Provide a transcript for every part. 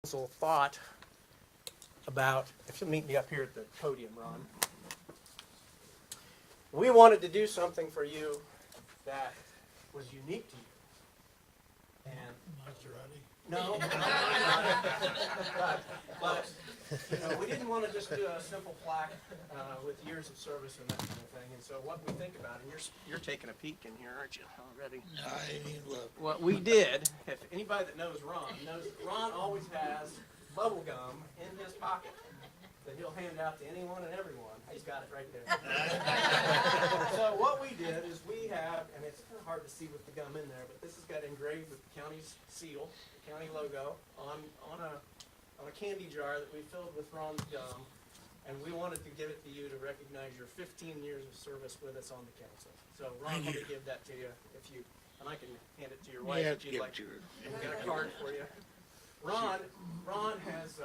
council thought about, if you'll meet me up here at the podium, Ron. We wanted to do something for you that was unique to you. And no, but you know, we didn't want to just do a simple plaque with years of service and that kind of thing. And so what we think about, and you're taking a peek in here, aren't you, already? I mean, look. What we did, if anybody that knows knows that Ron always has bubble gum in his pocket that he'll hand out to anyone and everyone. He's got it right there. So what we did is we have, and it's kind of hard to see with the gum in there, but this has got engraved with the county's seal, the county logo, on a candy jar that we filled with Ron's gum, and we wanted to give it to you to recognize your 15 years of service with us on the council. So Ron, let me give that to you, if you, and I can hand it to your wife if you'd like. We've got a card for you. Ron has.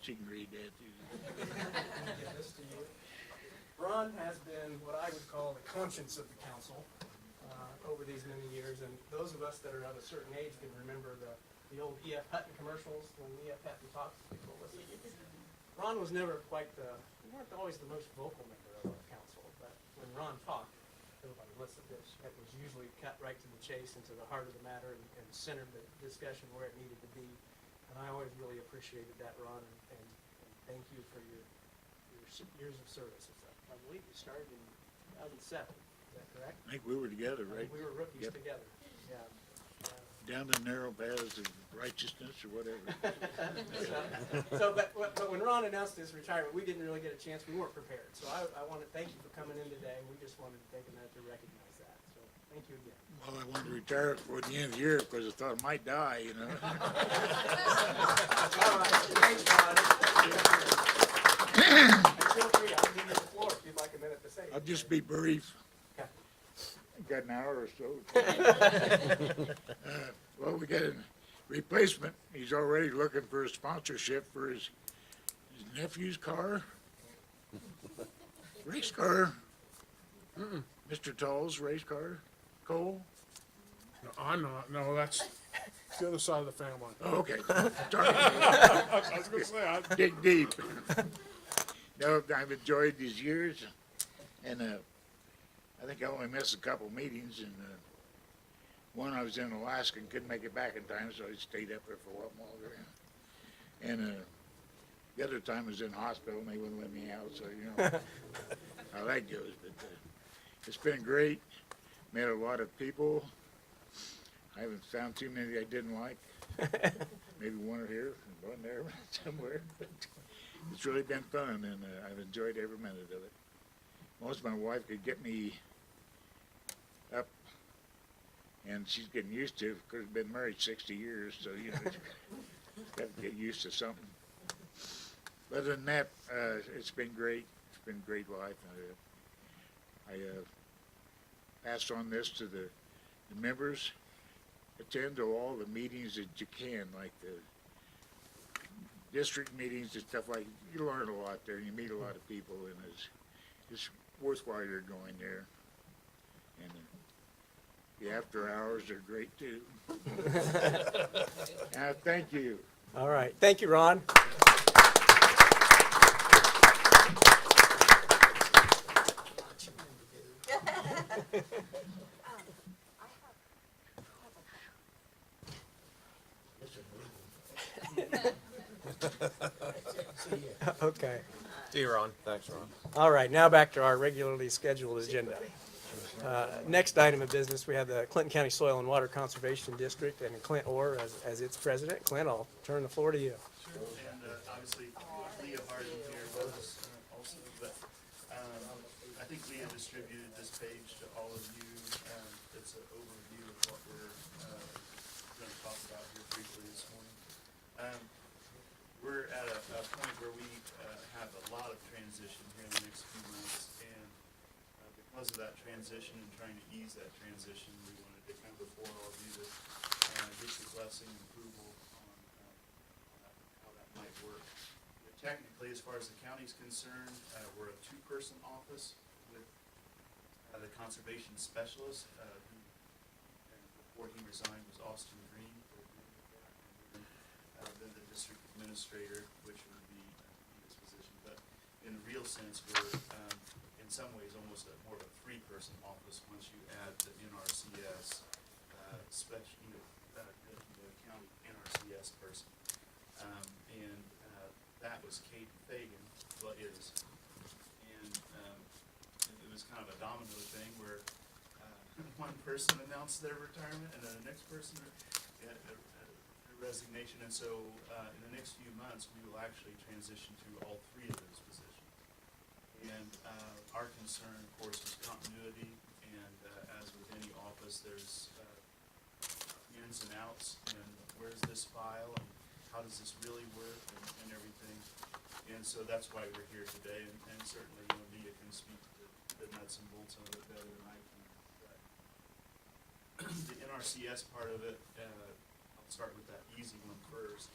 She can read that too. Give this to you. Ron has been what I would call the conscience of the council over these many years, and those of us that are of a certain age can remember the old E.F. Hutton commercials when E.F. Hutton talks. People listen. Ron was never quite he weren't always the most vocal member of our council, but when Ron talked, everybody listened. It was usually cut right to the chase and to the heart of the matter and centered the discussion where it needed to be. And I always really appreciated that, Ron, and thank you for your years of service. I believe you started in 2007. Is that correct? I think we were together, right? We were rookies together. Yeah. Down the narrow paths of righteousness or whatever. But when Ron announced his retirement, we didn't really get a chance. We weren't prepared. So I want to thank you for coming in today. We just wanted to take a minute to recognize that. So thank you again. Well, I wanted to retire before the end of the year because I thought I might die, you know. All right. Thanks, Ron. And feel free. I'll give you the floor if you'd like a minute to say it. I'll just be brief. Okay. Got an hour or so. Well, we got a replacement. He's already looking for a sponsorship for his nephew's car. Race car. Mr. Tall's race car. Cole. No, I'm not. No, that's the other side of the family. Oh, okay. I was going to say, Dig deep. No, I've enjoyed these years, and I think I only missed a couple meetings, and one I was in Alaska and couldn't make it back in time, so I stayed up there for a while longer. And the other time I was in the hospital, and they wouldn't let me out, so you know how that goes. But it's been great. Met a lot of people. I haven't found too many I didn't like. Maybe one or here, and one there somewhere. But it's really been fun, and I've enjoyed every minute of it. Most of my wife could get me up, and she's getting used to it because I've been married 60 years, so you know, got to get used to something. But other than that, it's been great. It's been a great life. I pass on this to the members. Attend to all the meetings that you can, like the district meetings and stuff like. You learn a lot there. You meet a lot of people, and it's worthwhile you're going there. And the after hours are great too. Thank you. All right. Thank you, Ron. Okay. See you, Ron. Thanks, Ron. All right, now back to our regularly scheduled agenda. Next item of business, we have the Clinton County Soil and Water Conservation District and Clint Orr as its president. Clint, I'll turn the floor to you. Sure, and obviously Leah Harding here was also, but I think Leah distributed this page to all of you. It's an overview of what we're going to talk about here briefly this morning. We're at a point where we have a lot of transition here in the next few months, and because of that transition and trying to ease that transition, we wanted to come before all of you to get your blessing and approval on how that might work. Technically, as far as the county's concerned, we're a two-person office with the conservation specialist, who before he resigned was Austin Green. Then the district administrator, which would be this position, but in a real sense, we're, in some ways, almost more of a three-person office once you add the NRCS, special, the county NRCS person. And that was Kate Fagan, well, is. And it was kind of a domino thing where one person announced their retirement and then the next person had a resignation. And so in the next few months, we will actually transition to all three of those positions. And our concern, of course, is continuity. And as with any office, there's ins and outs, and where's this file, and how does this really work, and everything. And so that's why we're here today, and certainly, Leah can speak to the nuts and bolts of it better than I can. But the NRCS part of it, I'll start with that easy one first.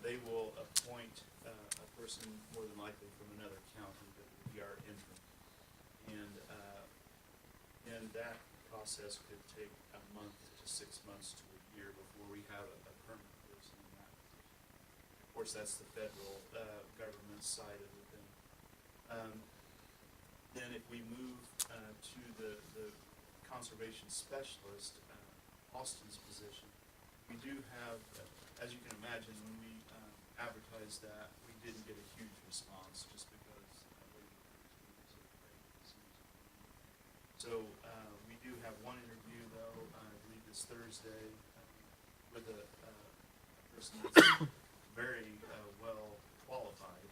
They will appoint a person more than likely from another county that will be our interim. And that process could take a month to 6 months to a year before we have a permanent person in that. Of course, that's the federal government side of the thing. Then if we move to the conservation specialist, Austin's position, we do have, as you can imagine, when we advertised that, we didn't get a huge response just because so we do have one interview though, I believe this Thursday, with a person that's very well qualified.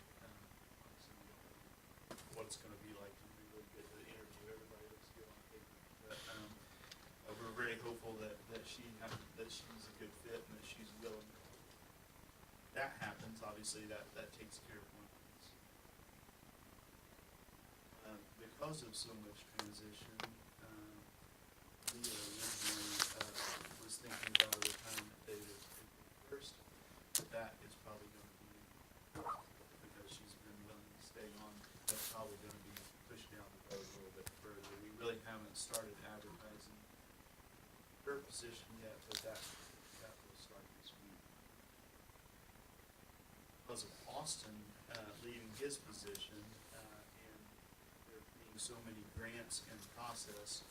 What it's going to be like when we really get to the interview, everybody looks good on paper. But we're very hopeful that she's a good fit and that she's willing. That happens, obviously, that takes care of one piece. Because of so much transition, Leah originally was thinking about a retirement date of April 1st, but that is probably going to be, because she's been willing to stay on, that's probably going to be pushed down the road a little bit further. We really haven't started advertising her position yet, but that will start this week. Because of Austin leaving his position, and there being so many grants in process,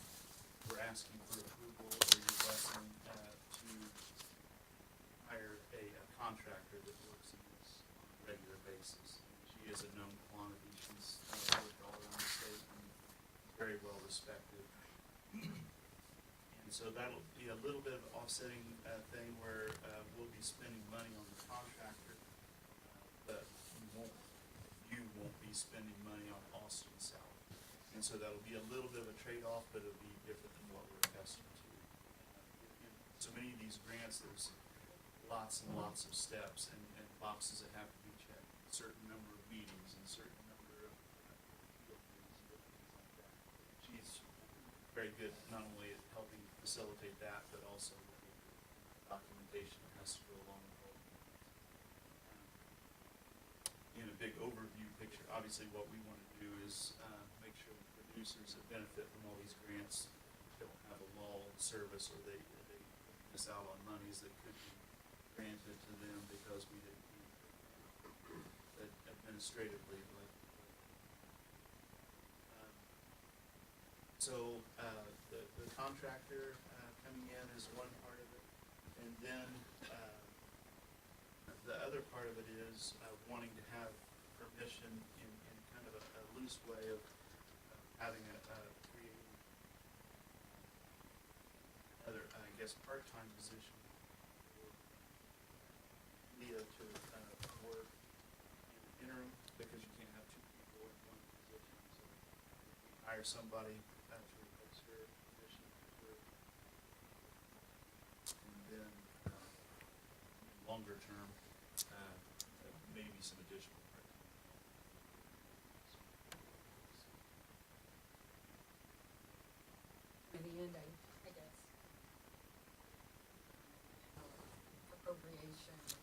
we're asking for approval or your blessing to hire a contractor that works in this on a regular basis. She is a known quantity. She's worked all around the state and very well respected. And so that'll be a little bit of an offsetting thing where we'll be spending money on the contractor, but you won't be spending money on Austin's salary. And so that'll be a little bit of a trade-off, but it'll be different than what we're accustomed to. In so many of these grants, there's lots and lots of steps and boxes that have to be checked, a certain number of meetings and a certain number of field meetings and different things like that. She's very good not only at helping facilitate that, but also with the documentation that has to go along with all of it. In a big overview picture, obviously what we want to do is make sure the producers that benefit from all these grants don't have a lull in service, or they miss out on monies that could be granted to them because we didn't administratively. So the contractor coming in is one part of it, and then the other part of it is wanting to have permission in kind of a loose way of having creating another, I guess, part-time position for Leah to work in interim, because you can't have two people in one position. So we hire somebody to replace her position for, and then longer term, maybe some additional part-time. In the end, I guess, appropriation, just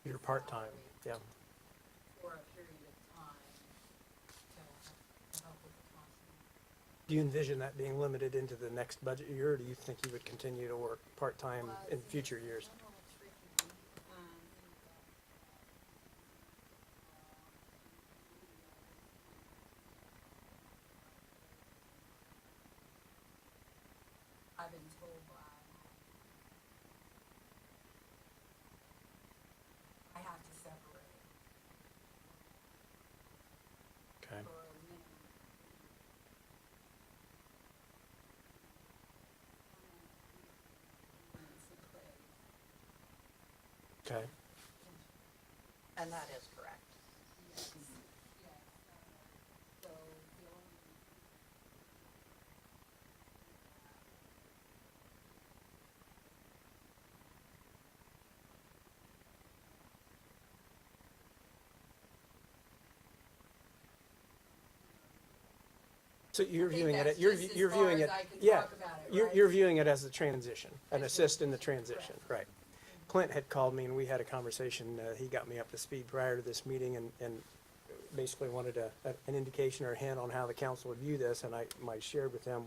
You're part-time, yeah. for a period of time to help with the cost. Do you envision that being limited into the next budget year, or do you think you would continue to work part-time in future years? I've been told I have to separate Okay. for a minute. Okay. And that is correct. Yes, yes. So the only. So you're I think viewing it, that's you're just as you're far viewing as it, I can yeah. talk about it, You're, right? you're viewing it as a transition, an As assist in the transition, transition, right. Clint had called me and we had a conversation, he got me up to speed prior to this meeting and basically wanted an indication or a hint on how the council would view this, and I shared with him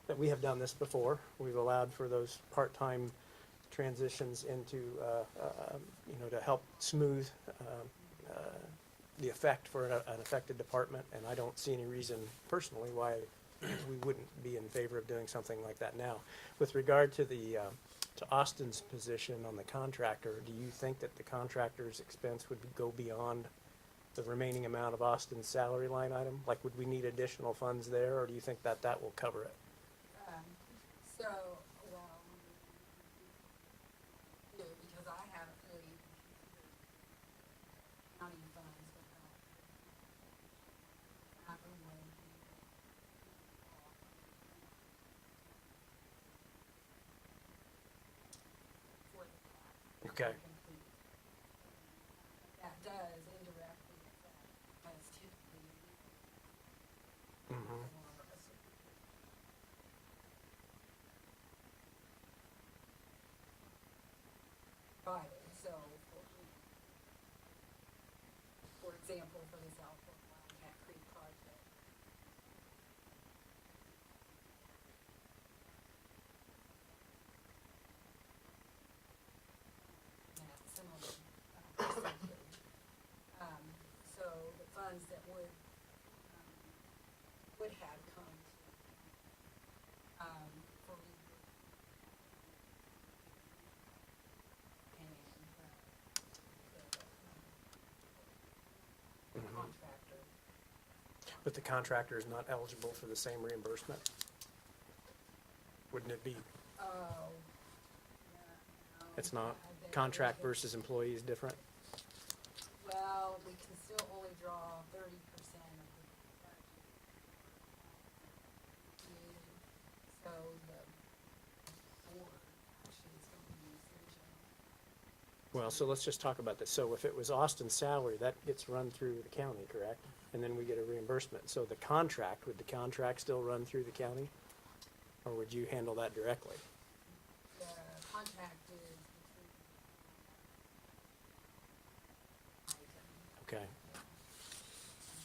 that we have done this before. We've allowed for those part-time transitions into, to help smooth, the effect for an affected department, and I don't see any reason personally why we wouldn't be in favor of doing something like that now. With regard to to Austin's position on the contractor, do you think that the contractor's expense would go beyond the remaining amount of Austin's salary line item? Like, would we need additional funds there, or do you think that will cover it? So, well, yeah, because I haven't really counting funds without really for the fact. Okay. That does indirectly affect us typically. Mm-hmm. Right, so, for example, for the South Fork Wildcat Creek project. Yeah, similar percentage. So the funds that would have come to, for and the contractor. But the contractor is not eligible for the same reimbursement? Wouldn't it be? Oh. Yeah, no, It's not? I bet Contract it is. versus employee is different? Well, we can still only draw 30% of the budget. So the board actually is going to use the general. Well, so let's just talk about this. So if it was Austin's salary, that gets run through the county, correct? And then we get a reimbursement. So the contract, would the contract still run through the county? Or would you handle that directly? The contract is between item. Okay.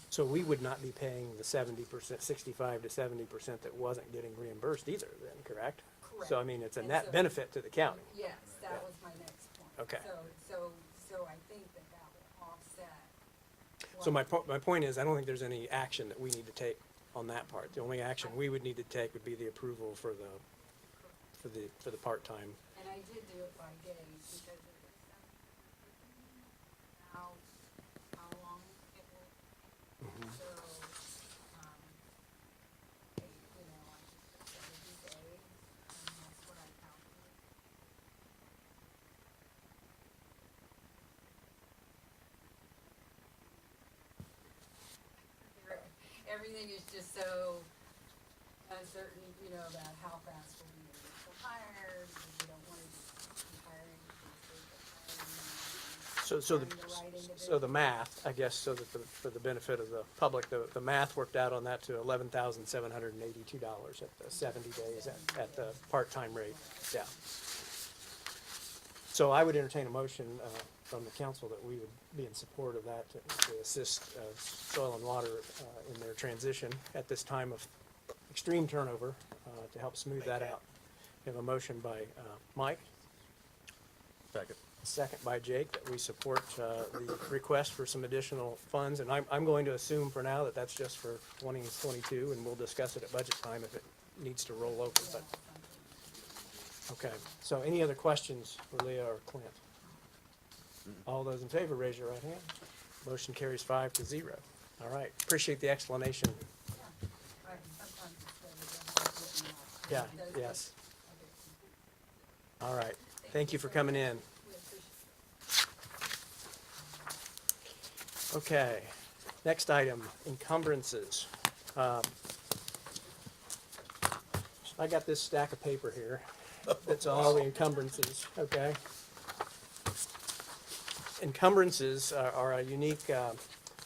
So we would not be paying the 70%, 65 to 70% that wasn't getting reimbursed either then, correct? Correct. So I mean, it's a And net so- benefit to the county. Yes, that Yeah. was my next point. Okay. So I think that will offset. So what- my point is, I don't think there's any action that we need to take on that part. The only action we would need to take would be the approval for the part-time. And I did do it by days because it was how long it will. Mhm. So, I just put 70 days, and that's what I calculated. Everything is just so uncertain, about how fast we'll be able to hire, because we don't want to be hiring for the sake of hiring. So the math, I guess, so that for the benefit of the public, the math worked out on that to $11,782 at the 70 days at the part-time rate, yeah. So I would entertain a motion from the council that we would be in support of that to assist Soil and Water in their transition at this time of extreme turnover to help smooth that out. We have a motion by Mike, Second. second by Jake, that we support the request for some additional funds. And I'm going to assume for now that that's just for 2022, and we'll discuss it at budget time if it needs to roll over. But okay, so any other questions for Leah or Clint? All those in favor, raise your right hand. Motion carries 5-0. All right, appreciate the explanation. Right, sometimes it's better than written Yeah, out. Those- yes. All right, thank you for coming in. We appreciate Okay, next item, encumbrances. I got this stack of paper here. That's all the encumbrances, okay? Encumbrances are a unique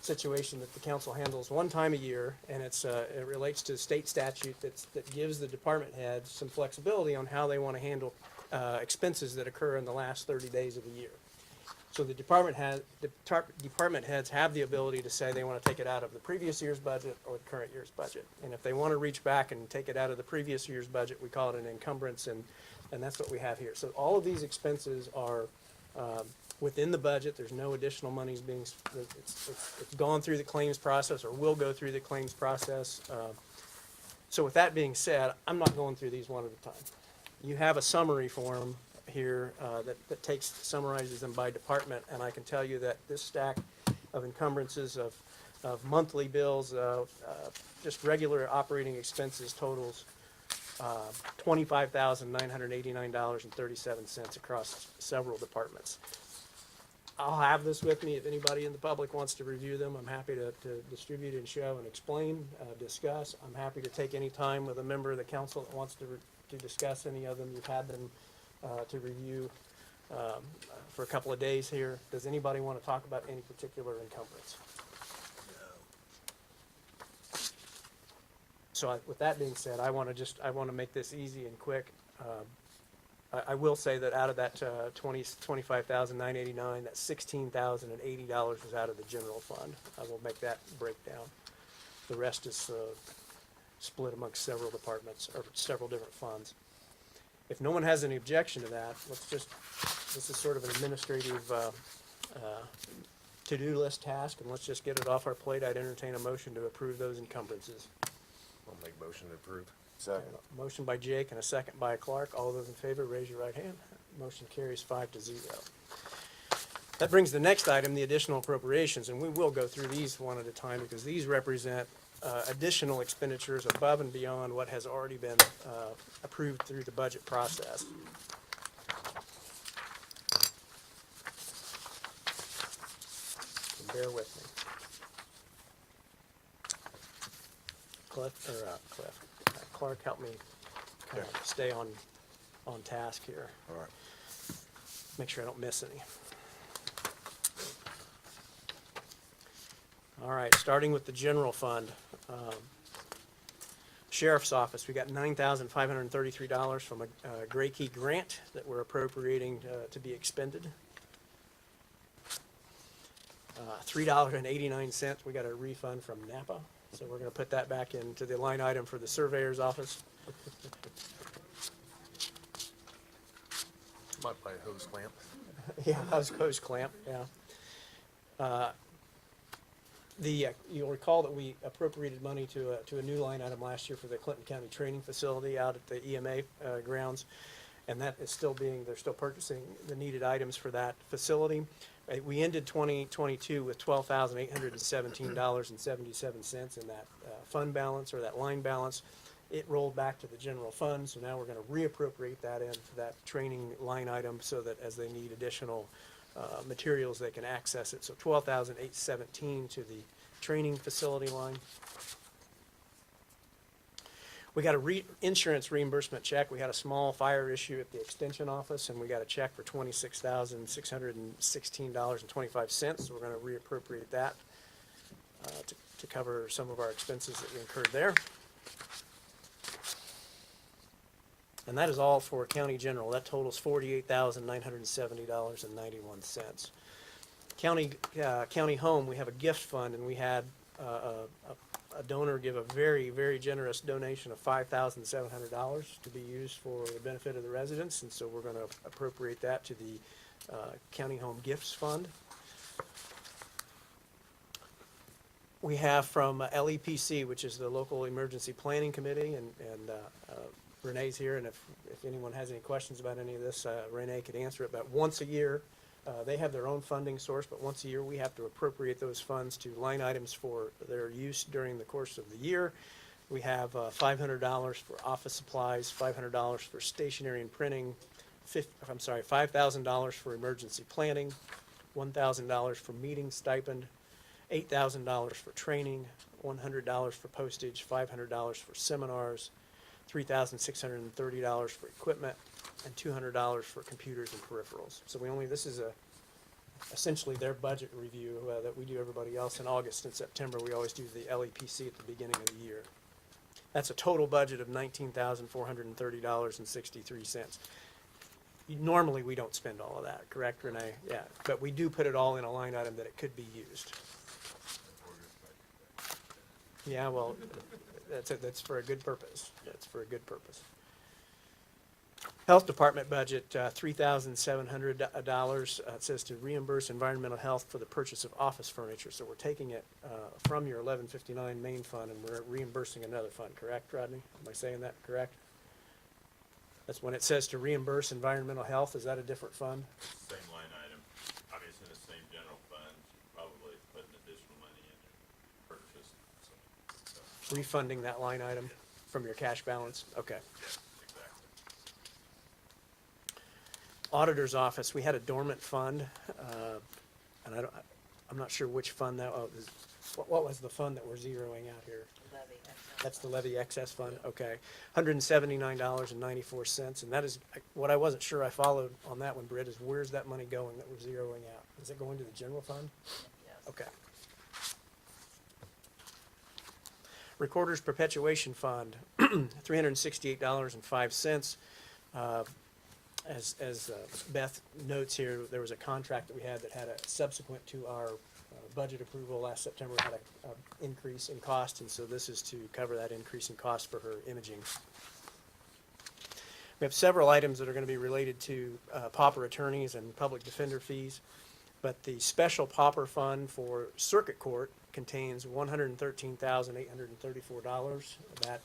situation that the council handles one time a year, and it relates to state statute that gives the department heads some flexibility on how they want to handle expenses that occur in the last 30 days of the year. So the department heads have the ability to say they want to take it out of the previous year's budget or the current year's budget. And if they want to reach back and take it out of the previous year's budget, we call it an encumbrance, and that's what we have here. So all of these expenses are within the budget. There's no additional monies being, it's gone through the claims process or will go through the claims process. So with that being said, I'm not going through these one at a time. You have a summary form here that summarizes them by department, and I can tell you that this stack of encumbrances of monthly bills, just regular operating expenses totals $25,989.37 across several departments. I'll have this with me if anybody in the public wants to review them. I'm happy to distribute and show and explain, discuss. I'm happy to take any time with a member of the council that wants to discuss any of them. You've had them to review for a couple of days here. Does anybody want to talk about any particular encumbrance? So with that being said, I want to make this easy and quick. I will say that out of that $25,989, that $16,080 was out of the general fund. I will make that breakdown. The rest is split amongst several departments or several different funds. If no one has any objection to that, this is sort of an administrative to-do list task, and let's just get it off our plate. I'd entertain a motion to approve those encumbrances. I'll make motion to approve. Okay, motion by Jake and a second by Clark. All those in favor, raise your right hand. Motion carries 5-0. That brings the next item, the additional appropriations, and we will go through these one at a time because these represent additional expenditures above and beyond what has already been approved through the budget process. So bear with me. Clark, help me kind of stay on task here. All right. Make sure I don't miss any. All right, starting with the general fund. Sheriff's Office, we got $9,533 from a Gray Key grant that we're appropriating to be expended. $3.89, we got a refund from Napa, so we're going to put that back into the line item for the Surveyor's Office. Might buy a hose clamp. Yeah, hose clamp, yeah. You'll recall that we appropriated money to a new line item last year for the Clinton County Training Facility out at the EMA grounds, and that is they're still purchasing the needed items for that facility. We ended 2022 with $12,817.77 in that fund balance or that line balance. It rolled back to the general fund, so now we're going to reappropriate that in for that training line item so that as they need additional materials, they can access it. So $12,817 to the training facility line. We got a insurance reimbursement check. We had a small fire issue at the extension office, and we got a check for $26,616.25. So we're going to reappropriate that to cover some of our expenses that we incurred there. And that is all for county general. That totals $48,970.91. County home, we have a gift fund, and we had a a donor give a very, very generous donation of $5,700 to be used for the benefit of the residents, and so we're going to appropriate that to the County Home Gifts Fund. We have from LEPC, which is the Local Emergency Planning Committee, and Renee's here, and if anyone has any questions about any of this, Renee could answer it. But once a year, they have their own funding source, but once a year we have to appropriate those funds to line items for their use during the course of the year. We have $500 for office supplies, $500 for stationery and printing, $5,000 for emergency planning, $1,000 for meeting stipend, $8,000 for training, $100 for postage, $500 for seminars, $3,630 for equipment, and $200 for computers and peripherals. So this is essentially their budget review that we do everybody else in August and September. We always do the LEPC at the beginning of the year. That's a total budget of $19,430.63. Normally, we don't spend all of that, correct, Renee? Yeah, but we do put it all in a line item that it could be used. Yeah, well, that's for a good purpose. That's for a good purpose. Health Department budget, $3,700. It says to reimburse environmental health for the purchase of office furniture. So we're taking it from your 1159 main fund and we're reimbursing another fund, correct, Rodney? Am I saying that correct? That's when it says to reimburse environmental health. Is that a different fund? Same line item, obviously in the same general fund, probably putting additional money in there, purchase, so, Refunding that line item from your cash balance? Okay. yes, exactly. Auditor's office, we had a dormant fund, and I'm not sure which fund that, what was the fund that we're zeroing out here? Levy excess. That's the levy excess fund, okay. $179.94, and that is, what I wasn't sure I followed on that one, Britt, is where's that money going that we're zeroing out? Is it going to the general fund? Yes. Okay. Recorder's Perpetuation Fund, $368.05. As Beth notes here, there was a contract that we had that had a subsequent to our budget approval last September, had a increase in cost, and so this is to cover that increase in cost for her imaging. We have several items that are going to be related to pauper attorneys and public defender fees, but the special pauper fund for circuit court contains $113,834. That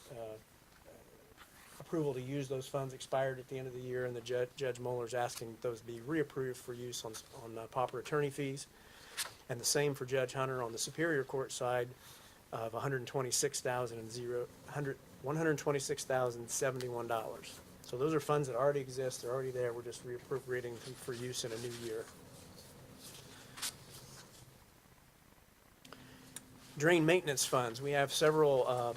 approval to use those funds expired at the end of the year, and Judge Moeller's asking those be reapproved for use on pauper attorney fees. And the same for Judge Hunter on the Superior Court side of $126,071. So those are funds that already exist, they're already there, we're just reappropriating them for use in a new year. Drain maintenance funds, we have several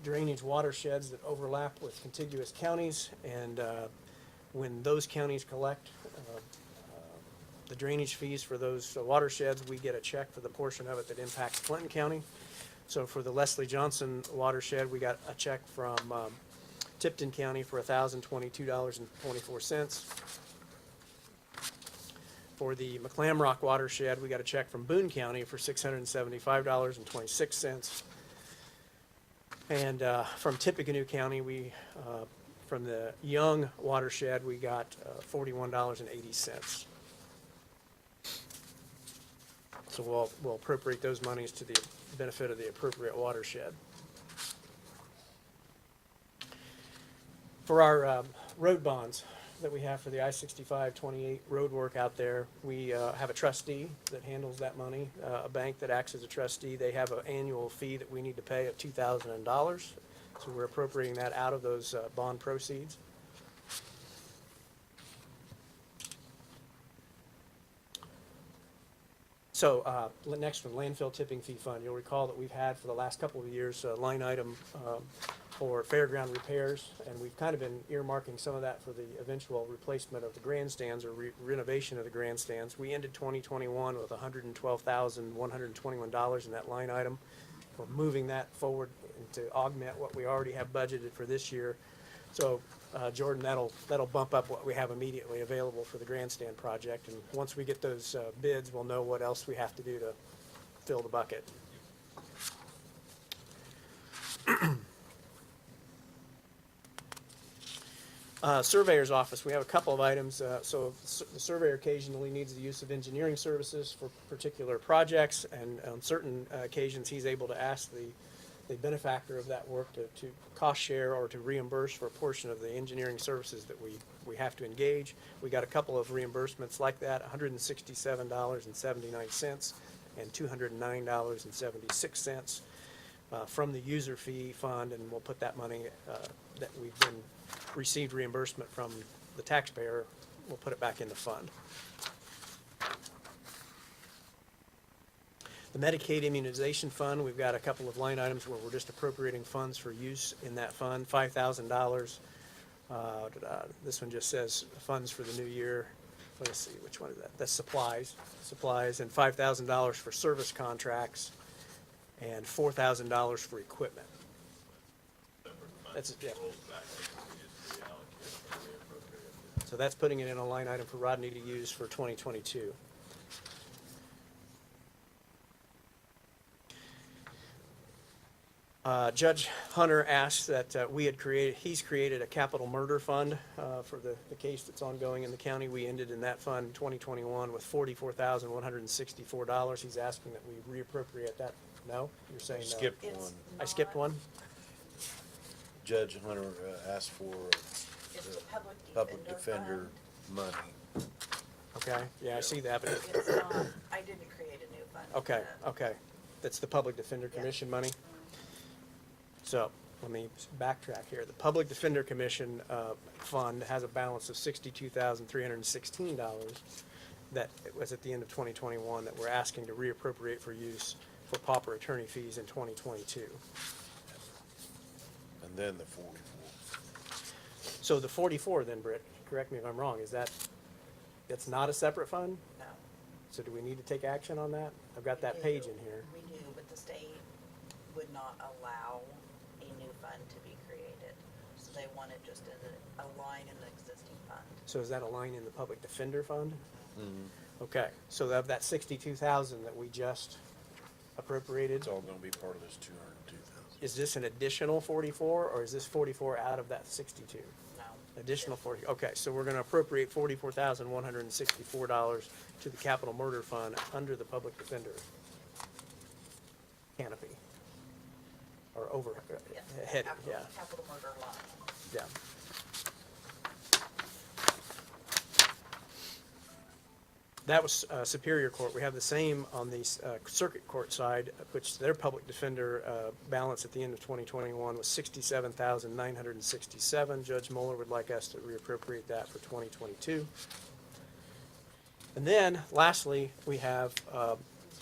drainage watersheds that overlap with contiguous counties, and when those counties collect the drainage fees for those watersheds, we get a check for the portion of it that impacts Clinton County. So for the Leslie Johnson watershed, we got a check from Tipton County for $1,022.24. For the McClamrock watershed, we got a check from Boone County for $675.26. And from Tippecanoe County, from the Young watershed, we got $41.80. So we'll appropriate those monies to the benefit of the appropriate watershed. For our road bonds that we have for the I-65-28 road work out there, we have a trustee that handles that money, a bank that acts as a trustee. They have an annual fee that we need to pay of $2,000. So we're appropriating that out of those bond proceeds. So next one, landfill tipping fee fund. You'll recall that we've had for the last couple of years a line item for fairground repairs, and we've kind of been earmarking some of that for the eventual replacement of the grandstands or renovation of the grandstands. We ended 2021 with $112,121 in that line item. We're moving that forward to augment what we already have budgeted for this year. So Jordan, that'll bump up what we have immediately available for the grandstand project, and once we get those bids, we'll know what else we have to do to fill the bucket. Surveyor's office, we have a couple of items. So the surveyor occasionally needs the use of engineering services for particular projects, and on certain occasions, he's able to ask the benefactor of that work to cost share or to reimburse for a portion of the engineering services that we have to engage. We got a couple of reimbursements like that, $167.79 and $209.76 from the user fee fund, and we'll put that money that we've been received reimbursement from the taxpayer, we'll put it back in the fund. The Medicaid immunization fund, we've got a couple of line items where we're just appropriating funds for use in that fund, $5,000. This one just says funds for the new year. Let's see, which one is that? That's supplies, and $5,000 for service contracts, and $4,000 for equipment. That's, yeah. So that's putting it in a line item for Rodney to use for 2022. Judge Hunter asked that he's created a capital murder fund for the case that's ongoing in the county. We ended in that fund in 2021 with $44,164. He's asking that we reappropriate that. No? You're saying no? Skipped It's one. I skipped one? Judge Hunter asked for It's the public defender money. Okay, yeah, I see that, but, It's not, I didn't create a new fund. okay, okay. That's the Public Defender Commission money? So, let me backtrack here. The Public Defender Commission fund has a balance of $62,316 that was at the end of 2021 that we're asking to reappropriate for use for pauper attorney fees in 2022. And then the 44. So the 44 then, Britt, correct me if I'm wrong, that's not a separate fund? No. So do we need to take action on that? I've got we that do. page in here. We do, but the state would not allow a new fund to be created. So they want it just in a line in the existing fund. So is that a line in the Public Defender Fund? Mm-hmm. Okay, so of that 62,000 that we just appropriated, It's all gonna be part of this 202,000. is this an additional 44, or is this 44 out of that 62? No. Additional 40, okay, so we're gonna appropriate $44,164 to the Capital Murder Fund under the Public Defender canopy. Or over, Yes. head, Capital- yeah, Capital murder line. yeah. That was Superior Court. We have the same on the Circuit Court side, which their public defender balance at the end of 2021 was $67,967. Judge Moeller would like us to reappropriate that for 2022. And then, lastly, we have,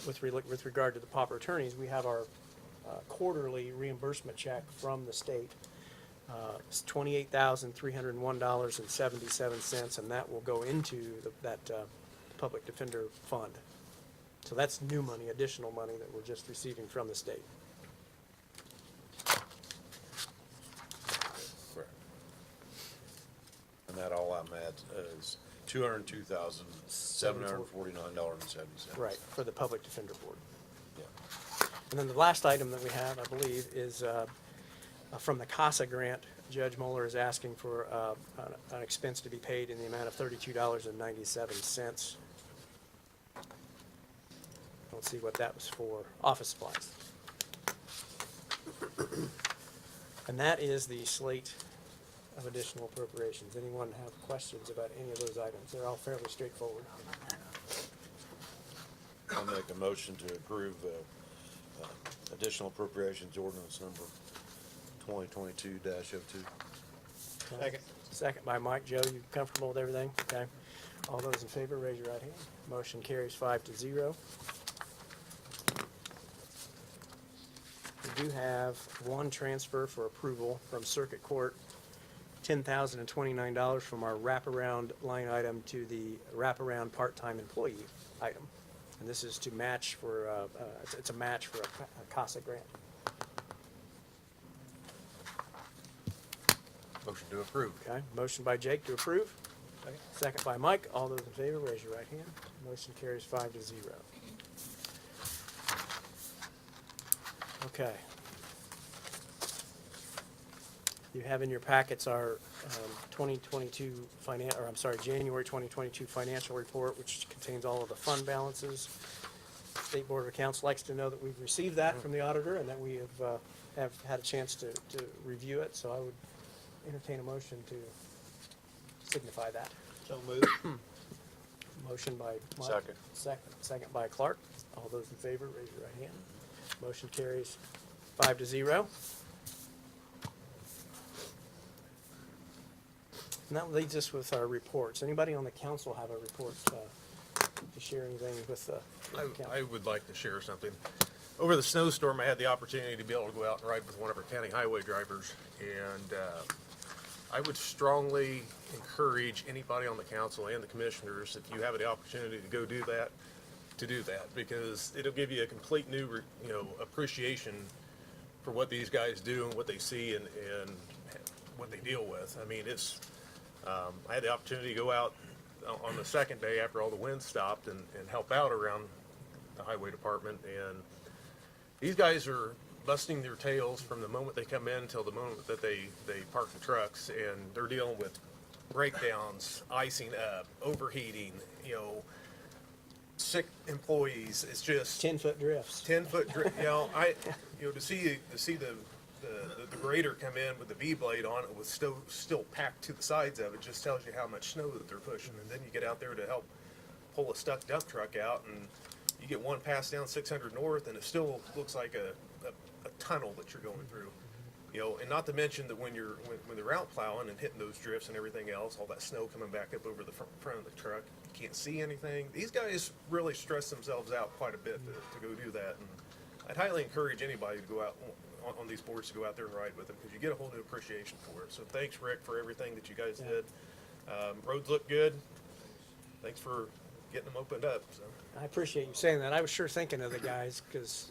with regard to the pauper attorneys, we have our quarterly reimbursement check from the state. It's $28,301.77, and that will go into that Public Defender Fund. So that's new money, additional money that we're just receiving from the state. Correct. And that all I'm at is $202,749.70. Right, for the Public Defender Board. Yeah. And then the last item that we have, I believe, is from the CASA grant. Judge Moeller is asking for an expense to be paid in the amount of $32.97. Let's see what that was for. Office supplies. And that is the slate of additional appropriations. Anyone have questions about any of those items? They're all fairly straightforward. I'll make a motion to approve additional appropriations ordinance number 2022-02. Second. Second by Mike. Joe, you comfortable with everything? Okay. All those in favor, raise your right hand. Motion carries 5-0. We do have one transfer for approval from Circuit Court, $10,029 from our wraparound line item to the wraparound part-time employee item. And this is to match for, it's a match for a CASA grant. Motion to approve. Okay, motion by Jake to approve. Second by Mike. All those in favor, raise your right hand. Motion carries 5-0. Okay. You have in your packets our 2022 January 2022 financial report, which contains all of the fund balances. State Board of Accounts likes to know that we've received that from the auditor and that we have had a chance to review it, so I would entertain a motion to signify that. So moved. Motion by Mike. Second. Second by Clark. All those in favor, raise your right hand. Motion carries 5-0. And that leads us with our reports. Anybody on the council have a report to share anything with the council? I would like to share something. Over the snowstorm, I had the opportunity to be able to go out and ride with one of our county highway drivers, and I would strongly encourage anybody on the council and the commissioners, if you have the opportunity to go do that, to do that, because it'll give you a complete new, appreciation for what these guys do and what they see and what they deal with. I mean, I had the opportunity to go out on the second day after all the wind stopped and help out around the highway department, and these guys are busting their tails from the moment they come in till the moment that they park the trucks, and they're dealing with breakdowns, icing up, overheating, sick employees. It's just 10-foot drifts. 10-foot drift. To see the grader come in with the V-blade on it with still packed to the sides of it just tells you how much snow that they're pushing. And then you get out there to help pull a stuck dump truck out, and you get one pass down 600 north, and it still looks like a tunnel that you're going through. And not to mention that when they're out plowing and hitting those drifts and everything else, all that snow coming back up over the front of the truck, you can't see anything. These guys really stress themselves out quite a bit to go do that, and I'd highly encourage anybody to go out on these boards to go out there and ride with them, because you get a whole new appreciation for it. So thanks, Rick, for everything that you guys did. Roads look good. Thanks for getting them opened up. So. I appreciate you saying that. I was sure thinking of the guys because,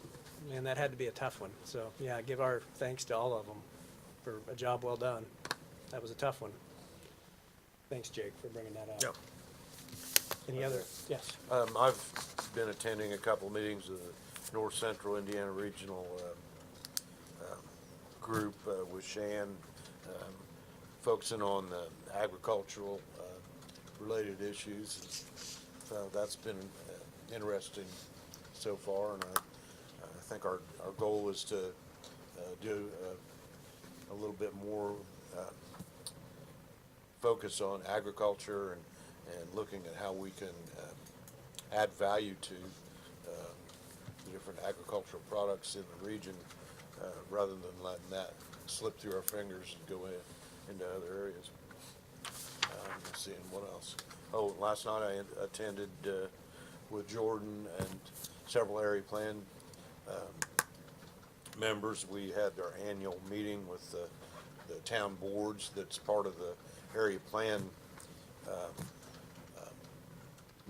man, that had to be a tough one. So, yeah, give our thanks to all of them for a job well done. That was a tough one. Thanks, Jake, for bringing that up. Yep. Any other? Yes. I've been attending a couple of meetings of the North Central Indiana Regional group with Shan, focusing on agricultural related issues. So that's been interesting so far, and I think our goal is to do a little bit more focus on agriculture and looking at how we can add value to the different agricultural products in the region, rather than letting that slip through our fingers and go into other areas. Let's see, and what else? Oh, last night I attended with Jordan and several area plan members. We had our annual meeting with the town boards that's part of the area plan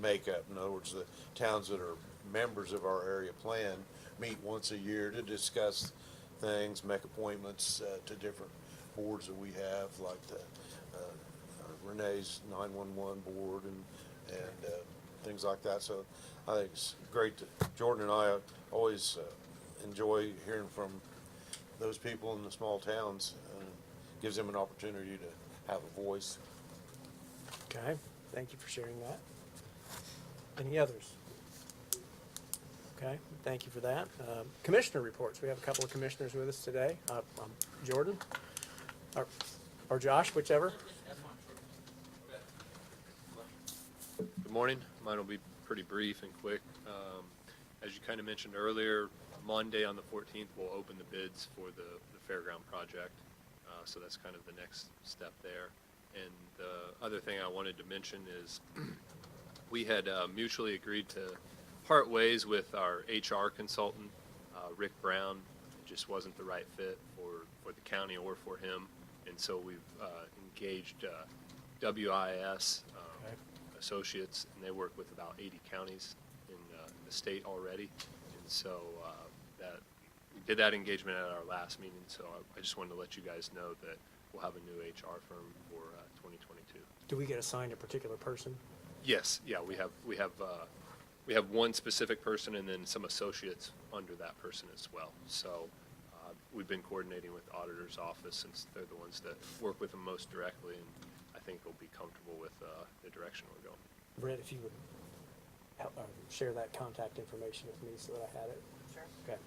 makeup. In other words, the towns that are members of our area plan meet once a year to discuss things, make appointments to different boards that we have, like the Renee's 911 board and things like that. So I think it's great that Jordan and I always enjoy hearing from those people in the small towns. Gives them an opportunity to have a voice. Okay. Thank you for sharing that. Any others? Okay. Thank you for that. Commissioner reports. We have a couple of commissioners with us today. Jordan or Josh, whichever. Good morning. Mine will be pretty brief and quick. As you kind of mentioned earlier, Monday on the 14th, we'll open the bids for the fairground project. So that's kind of the next step there. And the other thing I wanted to mention is we had mutually agreed to part ways with our HR consultant, Rick Brown. It just wasn't the right fit for the county or for him. And so we've engaged WIS Associates, and they work with about 80 counties in the state already. And so that we did that engagement at our last meeting. So I just wanted to let you guys know that we'll have a new HR firm for 2022. Do we get assigned a particular person? Yes, yeah, we have one specific person and then some associates under that person as well. So we've been coordinating with the auditor's office since they're the ones that work with them most directly, and I think they'll be comfortable with the direction we're going. Brett, if you would share that contact information with me so that I had it. Sure. Okay.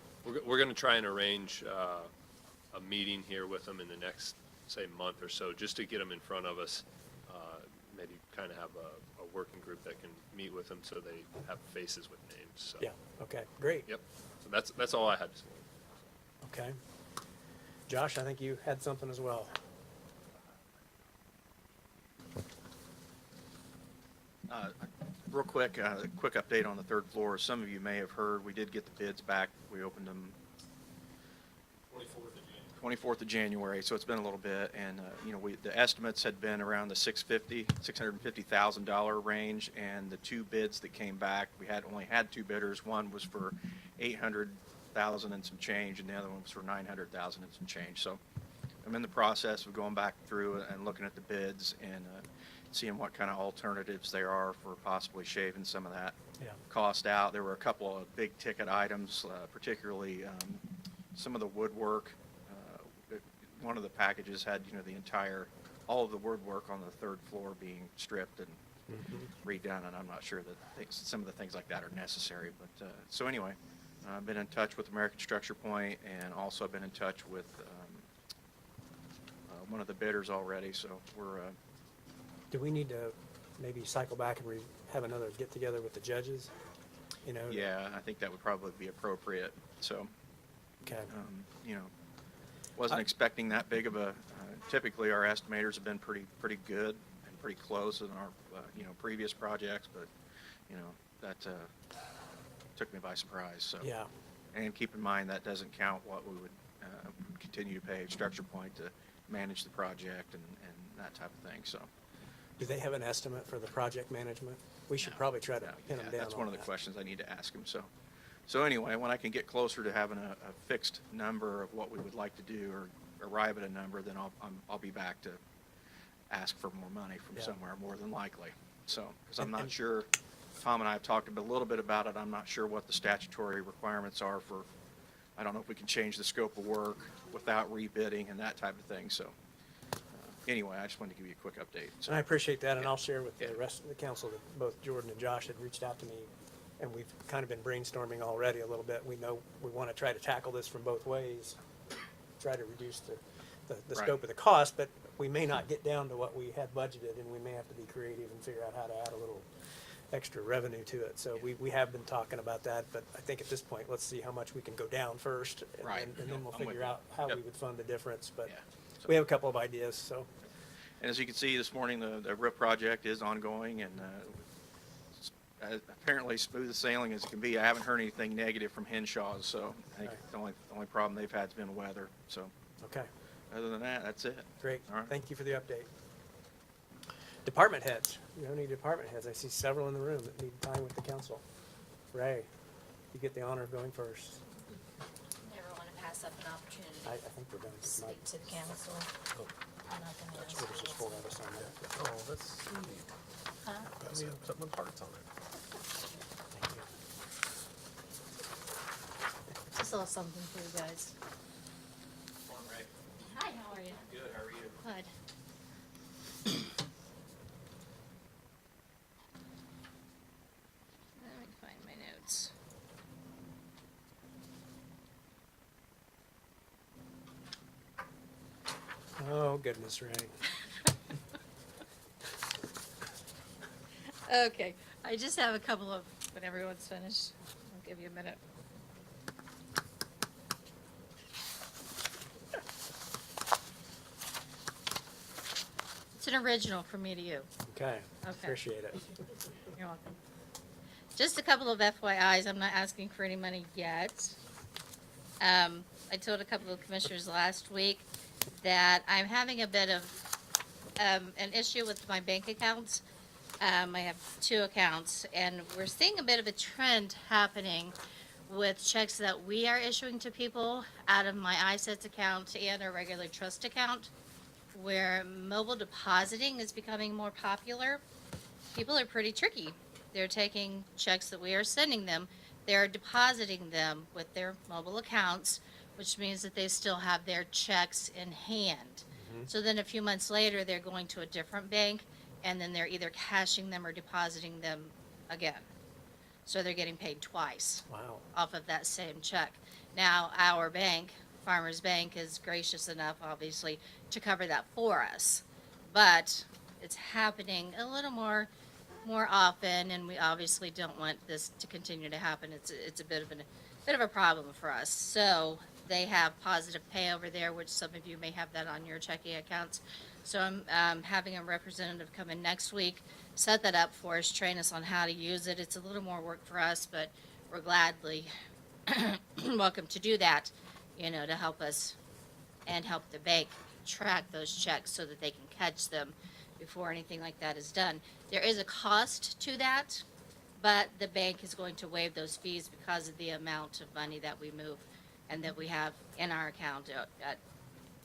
We're going to try and arrange a meeting here with them in the next, say, month or so, just to get them in front of us. Maybe kind of have a working group that can meet with them so they have faces with names. So. Yeah, okay, great. Yep. So that's all I had to say. Okay. Josh, I think you had something as well. Real quick, quick update on the third floor. Some of you may have heard, we did get the bids back. We opened them 24th of January, so it's been a little bit. And, the estimates had been around the $650,000 range, and the two bids that came back, we only had two bidders. One was for $800,000 and some change, and the other one was for $900,000 and some change. So I'm in the process of going back through and looking at the bids and seeing what kind of alternatives there are for possibly shaving some of that cost out. There were a couple of big ticket items, particularly some of the woodwork. One of the packages had, all of the woodwork on the third floor being stripped and redone, and I'm not sure that some of the things like that are necessary. But so anyway, I've been in touch with American Structure Point, and also been in touch with one of the bidders already. So we're. Do we need to maybe cycle back and have another get-together with the judges? Yeah, I think that would probably be appropriate. So. Okay. Wasn't expecting that big of a. Typically, our estimators have been pretty good and pretty close in our previous projects, but that took me by surprise. So. Yeah. And keep in mind that doesn't count what we would continue to pay Structure Point to manage the project and that type of thing. So. Do they have an estimate for the project management? We should probably try to pin them down. That's one of the that. questions I need to ask them. So anyway, when I can get closer to having a fixed number of what we would like to do or arrive at a number, then I'll be back to ask for more money from somewhere, more than likely. So, because I'm not sure, Tom and I have talked a little bit about it. I'm not sure what the statutory requirements are for, I don't know if we can change the scope of work without rebidding and that type of thing. So anyway, I just wanted to give you a quick update. So, I appreciate that, and I'll share with the rest of the council that both Jordan and Josh had reached out to me, and we've kind of been brainstorming already a little bit. We know we want to try to tackle this from both ways, try to reduce the scope of the cost, but we may not get down to what we had budgeted, and we may have to be creative and figure out how to add a little extra revenue to it. So we have been talking about that, but I think at this point, let's see how much we can go down first, and, and then we'll figure out how we would fund the difference. But we have a couple of ideas. So. And as you can see this morning, the RIP project is ongoing, and apparently smooth as sailing as it can be. I haven't heard anything negative from Henshaw's, so I think the only problem they've had has been weather. So Okay. other than that, that's it. Great. All right. Thank you for the update. Department heads. You have any department heads? I see several in the room that need time with the council. Ray, you get the honor of going first. Never want to pass up an opportunity I think we're done. to speak to the council. I'm not going to That's ask what it's you just for us on that. Oh, that's sweet. Huh? Something with hearts on it. Thank you. Just a little something for you guys. Hi, how are you? Good, how are you? Good. Let me find my notes. Oh, goodness, Ray. Okay, I just have a couple of, when everyone's finished, I'll give you a minute. It's an original from me to you. Okay. Okay. Appreciate it. You're welcome. Just a couple of FYIs. I'm not asking for any money yet. I told a couple of commissioners last week that I'm having a bit of an issue with my bank accounts. I have two accounts, and we're seeing a bit of a trend happening with checks that we are issuing to people out of my ISETS account and our regular trust account, where mobile depositing is becoming more popular. People are pretty tricky. They're taking checks that we are sending them, they're depositing them with their mobile accounts which means that they still have their checks in hand. So then a few months later, they're going to a different bank, and then they're either cashing them or depositing them again. So they're getting paid twice. Wow. Off of that same check. Now, our bank, Farmers Bank, is gracious enough, obviously, to cover that for us. But it's happening a little more often, and we obviously don't want this to continue to happen. It's a bit of a problem for us. So they have positive pay over there, which some of you may have that on your checking accounts. So I'm having a representative come in next week, set that up for us, train us on how to use it. It's a little more work for us, but we're gladly welcome to do that, to help us and help the bank track those checks so that they can catch them before anything like that is done. There is a cost to that, but the bank is going to waive those fees because of the amount of money that we move and that we have in our account at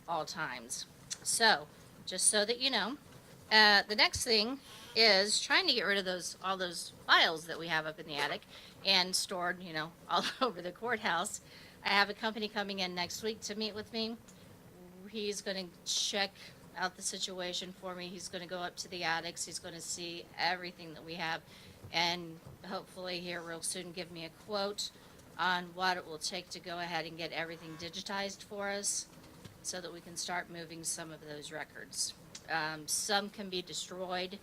all times. So, just so that you know, the next thing is trying to get rid of all those files that we have up in the attic and stored, all over the courthouse. I have a company coming in next week to meet with me. He's going to check out the situation for me. He's going to go up to the attics. He's going to see everything that we have, and hopefully here real soon give me a quote on what it will take to go ahead and get everything digitized for us so that we can start moving some of those records. Some can be destroyed,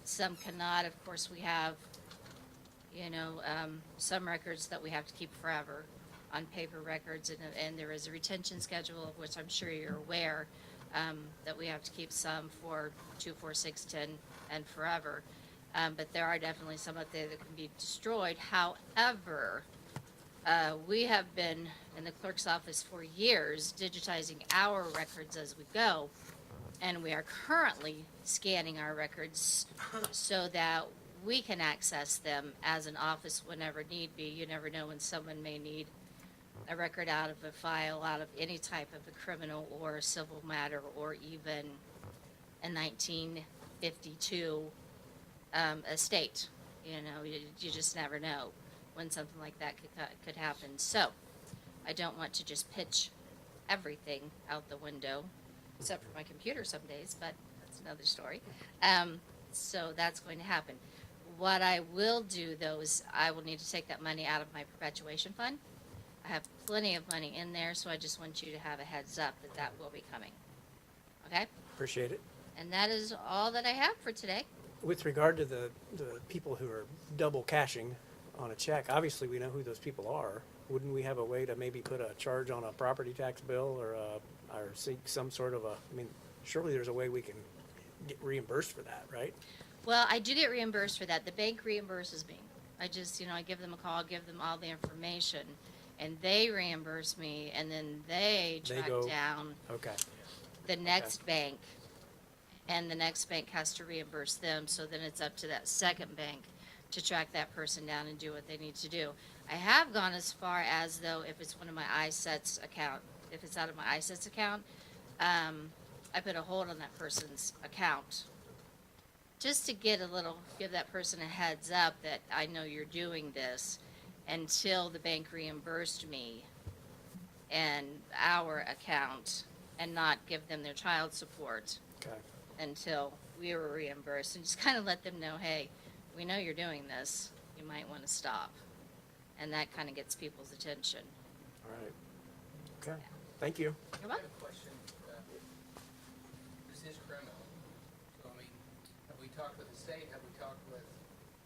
some cannot. Of course, we have, some records that we have to keep forever on paper records, and there is a retention schedule, of which I'm sure you're aware, that we have to keep some for 2, 4, 6, 10, and forever. But there are definitely some out there that can be destroyed. However, we have been in the clerk's office for years digitizing our records as we go, and we are currently scanning our records so that we can access them as an office whenever need be. You never know when someone may need a record out of a file, out of any type of a criminal or a civil matter, or even a 1952 estate. You just never know when something like that could happen. So I don't want to just pitch everything out the window, except for my computer some days, but that's another story. So that's going to happen. What I will do, though, is I will need to take that money out of my perpetuation fund. I have plenty of money in there, so I just want you to have a heads up that that will be coming. Okay? Appreciate it. And that is all that I have for today. With regard to the people who are double cashing on a check, obviously we know who those people are. Wouldn't we have a way to maybe put a charge on a property tax bill or seek some sort of surely there's a way we can get reimbursed for that, right? Well, I do get reimbursed for that. The bank reimburses me. I just, I give them a call, give them all the information, and they reimburse me, and then they track down the next bank, and the next bank has to reimburse them, so then it's up to that second bank to track that person down and do what they need to do. I have gone as far as, though, if it's one of my ISETs account, if it's out of my ISETs account, I put a hold on that person's account just to give that person a heads up that I know you're doing this until the bank reimbursed me and our account, and not give them their child support until we were reimbursed, and just kind of let them know, hey, we know you're doing this, you might want to stop. And that kind of gets people's attention. All right. Okay. Thank you. You're I welcome. have a question. This is criminal. So, have we talked with the state? Have we talked with?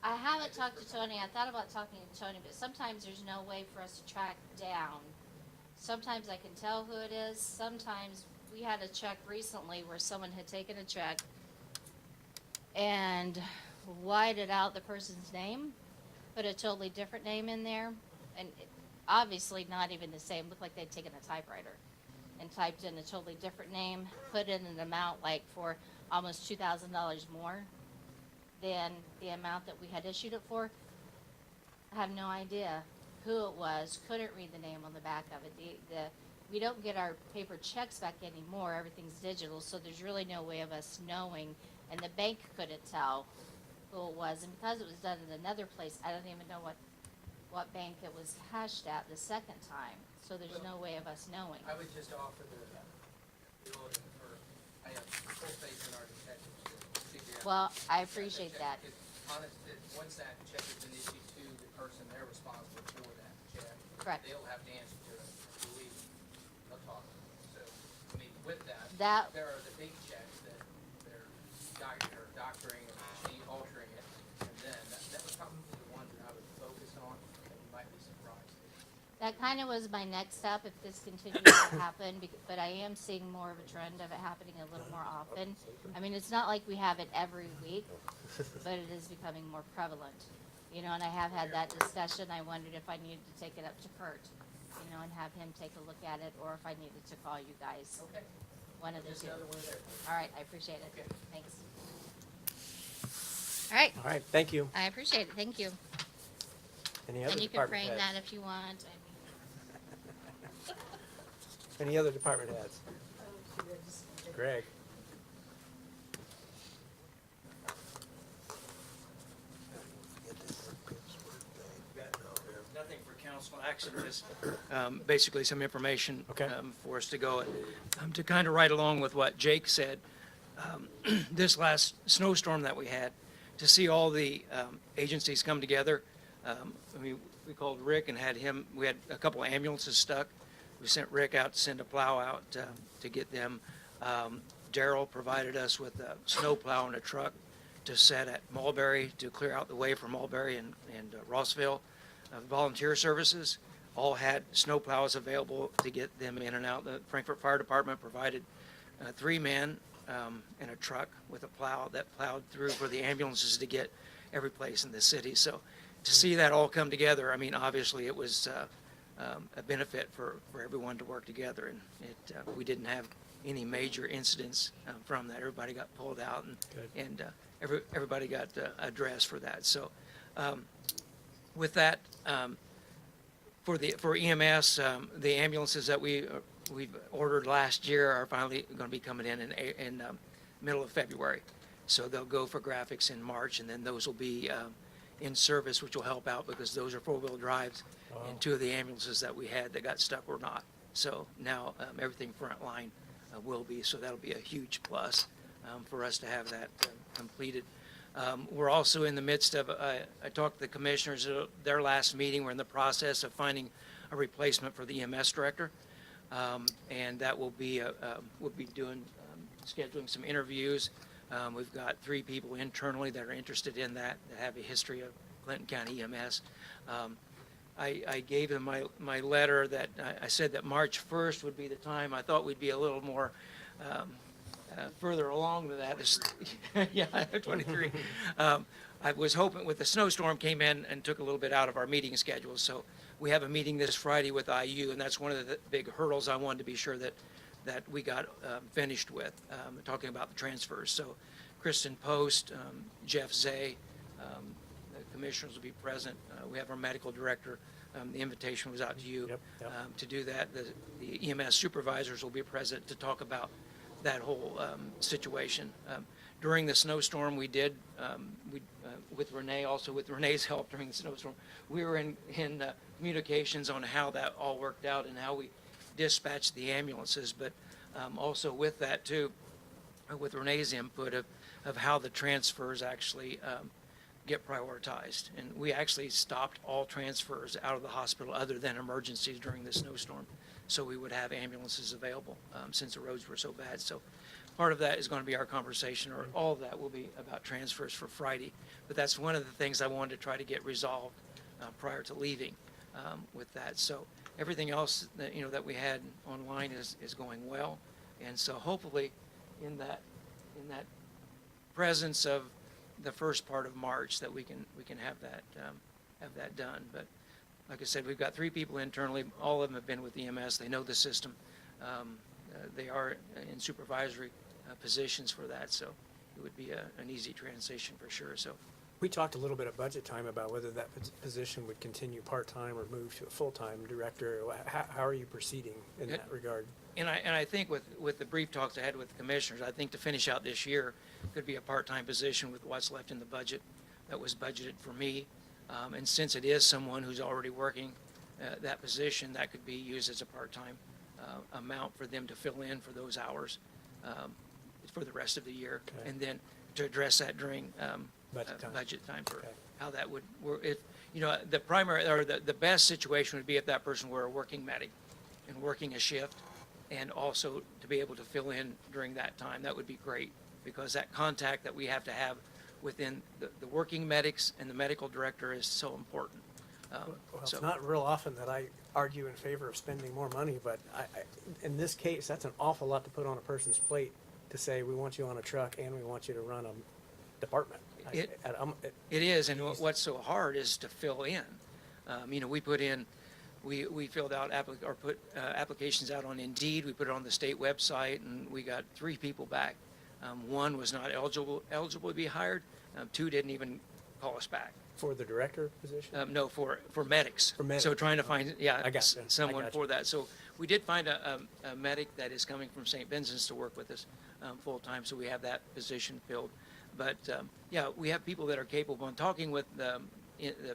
I haven't talked to Tony. I thought about talking to Tony, but sometimes there's no way for us to track down. Sometimes I can tell who it is. Sometimes we had a check recently where someone had taken a check and whited out the person's name, put a totally different name in there, and obviously not even the same. Looked like they'd taken a typewriter and typed in a totally different name, put in an amount like for almost $2,000 more than the amount that we had issued it for. I have no idea who it was, couldn't read the name on the back of it. We don't get our paper checks back anymore, everything's digital, so there's really no way of us knowing, and the bank couldn't tell who it was, and because it was done in another place, I don't even know what what bank it was cashed at the second time, so there's no way of us knowing. I would just offer the ability for, I have full faith in our detectives to figure out. Well, I appreciate that. Once that check has been issued to the person, they're responsible for that check. Correct. They'll have to answer to it, I believe, they'll talk. So, I mean, with that, That- there are the big checks that they're doctoring and altering it, and then that was probably the ones that I would focus on, and you might be surprised. That kind of was my next step if this continues to happen, but I am seeing more of a trend of it happening a little more often. I mean, it's not like we have it every week, but it is becoming more prevalent. You know, and I have had that discussion. I wondered if I needed to take it up to Kurt, you know, and have him take a look at it, or if I needed to call you guys. Okay. One of the Just two. another one there. All right, I appreciate it. Okay. Thanks. All right, All right, thank you. I appreciate it. Thank you. Any other And you can department frame that heads? if you want. Any other department heads? Greg? Nothing for council action, just basically some information Okay. for us to go, to kind of ride along with what Jake said. This last snowstorm that we had, to see all the agencies come together, we called Rick and had him, we had a couple of ambulances stuck. We sent Rick out to send a plow out to get them. Daryl provided us with a snow plow and a truck to set at Mulberry to clear out the way for Mulberry and Rossville. Volunteer services all had snow plows available to get them in and out. The Frankfurt Fire Department provided 3 men and a truck with a plow that plowed through for the ambulances to get every place in the city. So to see that all come together, I mean, obviously it was a benefit for everyone to work together, and we didn't have any major incidents from that. Everybody got pulled out, and everybody got addressed for that. So with that, for EMS, the ambulances that we've ordered last year are finally going to be coming in middle of February. So they'll go for graphics in March, and then those will be in service, which will help out because those are 4-wheel drives, and 2 of the ambulances that we had that got stuck were not. So now everything front line will be, so that'll be a huge plus for us to have that completed. We're also in the midst of, I talked to the commissioners at their last meeting. We're in the process of finding a replacement for the EMS director. And that will be, we'll be doing, scheduling some interviews. We've got 3 people internally that are interested in that have a history of Clinton County EMS. I gave them my letter that I said that March 1st would be the time. I thought we'd be a little more further along than that. Yeah, 23. I was hoping with the snowstorm came in and took a little bit out of our meeting schedule. So we have a meeting this Friday with IU, and that's one of the big hurdles I wanted to be sure that we got finished with, talking about the transfers. So Kristen Post, Jeff Zay, the commissioners will be present. We have our medical director. The invitation was out to you to do that. The EMS supervisors will be present to talk about that whole situation. During the snowstorm, we did, with Renee, also with Renee's help during the snowstorm, we were in communications on how that all worked out and how we dispatched the ambulances, but also with that too, with Renee's input of how the transfers actually get prioritized. And we actually stopped all transfers out of the hospital other than emergencies during the snowstorm, so we would have ambulances available since the roads were so bad. So part of that is going to be our conversation, or all of that will be about transfers for Friday. But that's one of the things I wanted to try to get resolved prior to leaving with that. So everything else that, that we had online is going well. And so hopefully in that presence of the first part of March that we can have that done. But like I said, we've got 3 people internally. All of them have been with EMS. They know the system. They are in supervisory positions for that, so it would be an easy transition for sure. So We talked a little bit at budget time about whether that position would continue part-time or move to a full-time director. How are you proceeding in that regard? And I think with the brief talks I had with the commissioners, I think to finish out this year could be a part-time position with what's left in the budget that was budgeted for me. And since it is someone who's already working that position, that could be used as a part-time amount for them to fill in for those hours for the rest of the year. Okay. And then to address that during Budget time. for Okay. how that would work. If, you know, the primary, or the best situation would be if that person were a working medic and working a shift, and also to be able to fill in during that time. That would be great, because that contact that we have to have within the working medics and the medical director is so important. Well, it's So- not real often that I argue in favor of spending more money, but in this case, that's an awful lot to put on a person's plate to say, we want you on a truck and we want you to run a department. It is, and what's so hard is to fill in. You know, we put in, we filled out put applications out on Indeed. We put it on the state website, and we got 3 people back. One was not eligible to be hired. 2 didn't even call us back. For the director position? No, for medics. For medics. So trying to find, I gotcha. someone I gotcha. for that. So we did find a medic that is coming from St. Vincent's to work with us full-time, so we have that position filled. But, yeah, we have people that are capable. And talking with the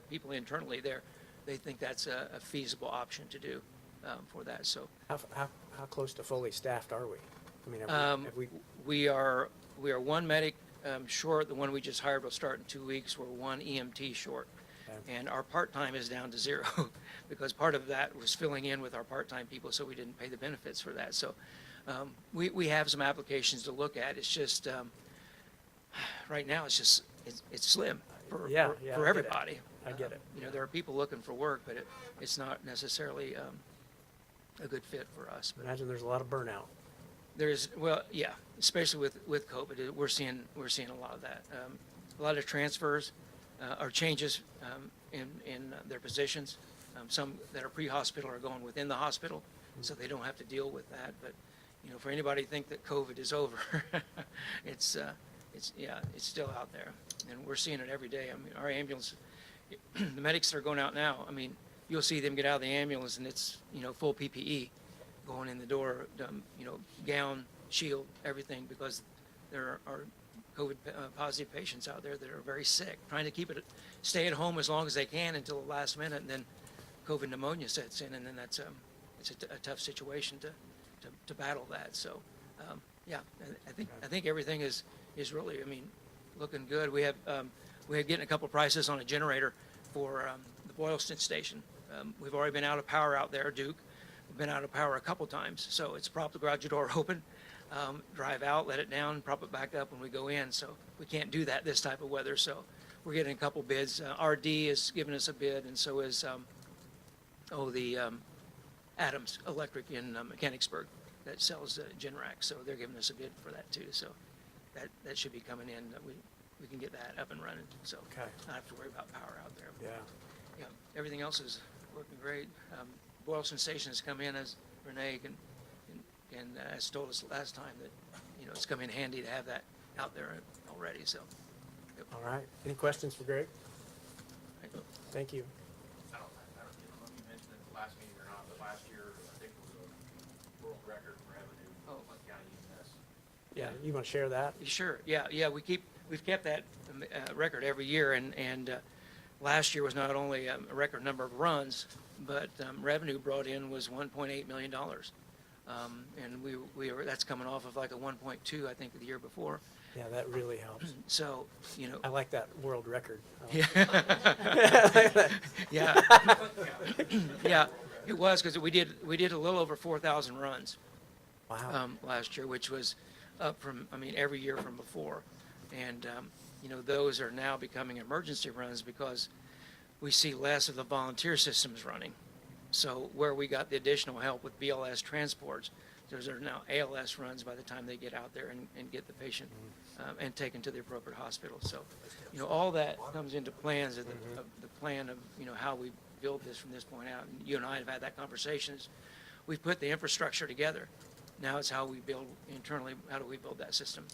people internally there, they think that's a feasible option to do for that, so. How close to fully staffed are we? I mean, have we, We are 1 medic short. The one we just hired will start in 2 weeks. We're 1 EMT short. Okay. And our part-time is down to 0 because part of that was filling in with our part-time people, so we didn't pay the benefits for that. So we have some applications to look at. It's just, right now, it's slim for Yeah, I get it. everybody. I get it. You know, there are people looking for work, but it's not necessarily a good fit for us. But imagine there's a lot of burnout. there is, well, yeah, especially with COVID, we're seeing a lot of that. A lot of transfers or changes in their positions. Some that are pre-hospital are going within the hospital, so they don't have to deal with that. But, you know, for anybody to think that COVID is over, it's still out there, and we're seeing it every day. I mean, our ambulance, the medics that are going out now, I mean, you'll see them get out of the ambulance and it's, you know, full PPE going in the door, you know, gown, shield, everything, because there are COVID positive patients out there that are very sick, trying to stay at home as long as they can until the last minute, and then COVID pneumonia sets in, and then it's a tough situation to battle that. So, yeah, I think everything is really, I mean, looking good. We have getting a couple prices on a generator for the Boylston station. We've already been out of power out there, Duke. We've been out of power a couple times, so it's prop the garage door open, drive out, let it down, prop it back up when we go in. So we can't do that this type of weather. So we're getting a couple bids. RD is giving us a bid, and so is the Adams Electric in Mechanicsburg that sells Generac. So they're giving us a bid for that too. So that should be coming in. We can get that up and running. So Okay. not have to worry about power out there. Yeah. Yeah, everything else is working great. Boylston Station has come in, as Renee has told us last time, that, you know, it's come in handy to have that out there already, so. Yep. All right. Any questions for Greg? Thank you. I don't know if you mentioned it at the last meeting or not, but last year, I think it was a world record in revenue for Oakland County EMS. Yeah, you want to share that? Sure, yeah, we've kept that record every year, and last year was not only a record number of runs, but revenue brought in was $1.8 million. And that's coming off of like a 1.2, I think, the year before. Yeah, that really helps. So, you know. I like that world record. Yeah. Yeah. Yeah, it was, because we did a little over 4,000 runs. Wow. Last year, which was up from, I mean, every year from before. And, you know, those are now becoming emergency runs because we see less of the volunteer systems running. So where we got the additional help with BLS transports, those are now ALS runs by the time they get out there and get the patient and taken to the appropriate hospital. So, you know, all that comes into plans of the plan of, you know, how we build this from this point out. And you and I have had that conversation. We've put the infrastructure together. Now it's how we build internally, how do we build that system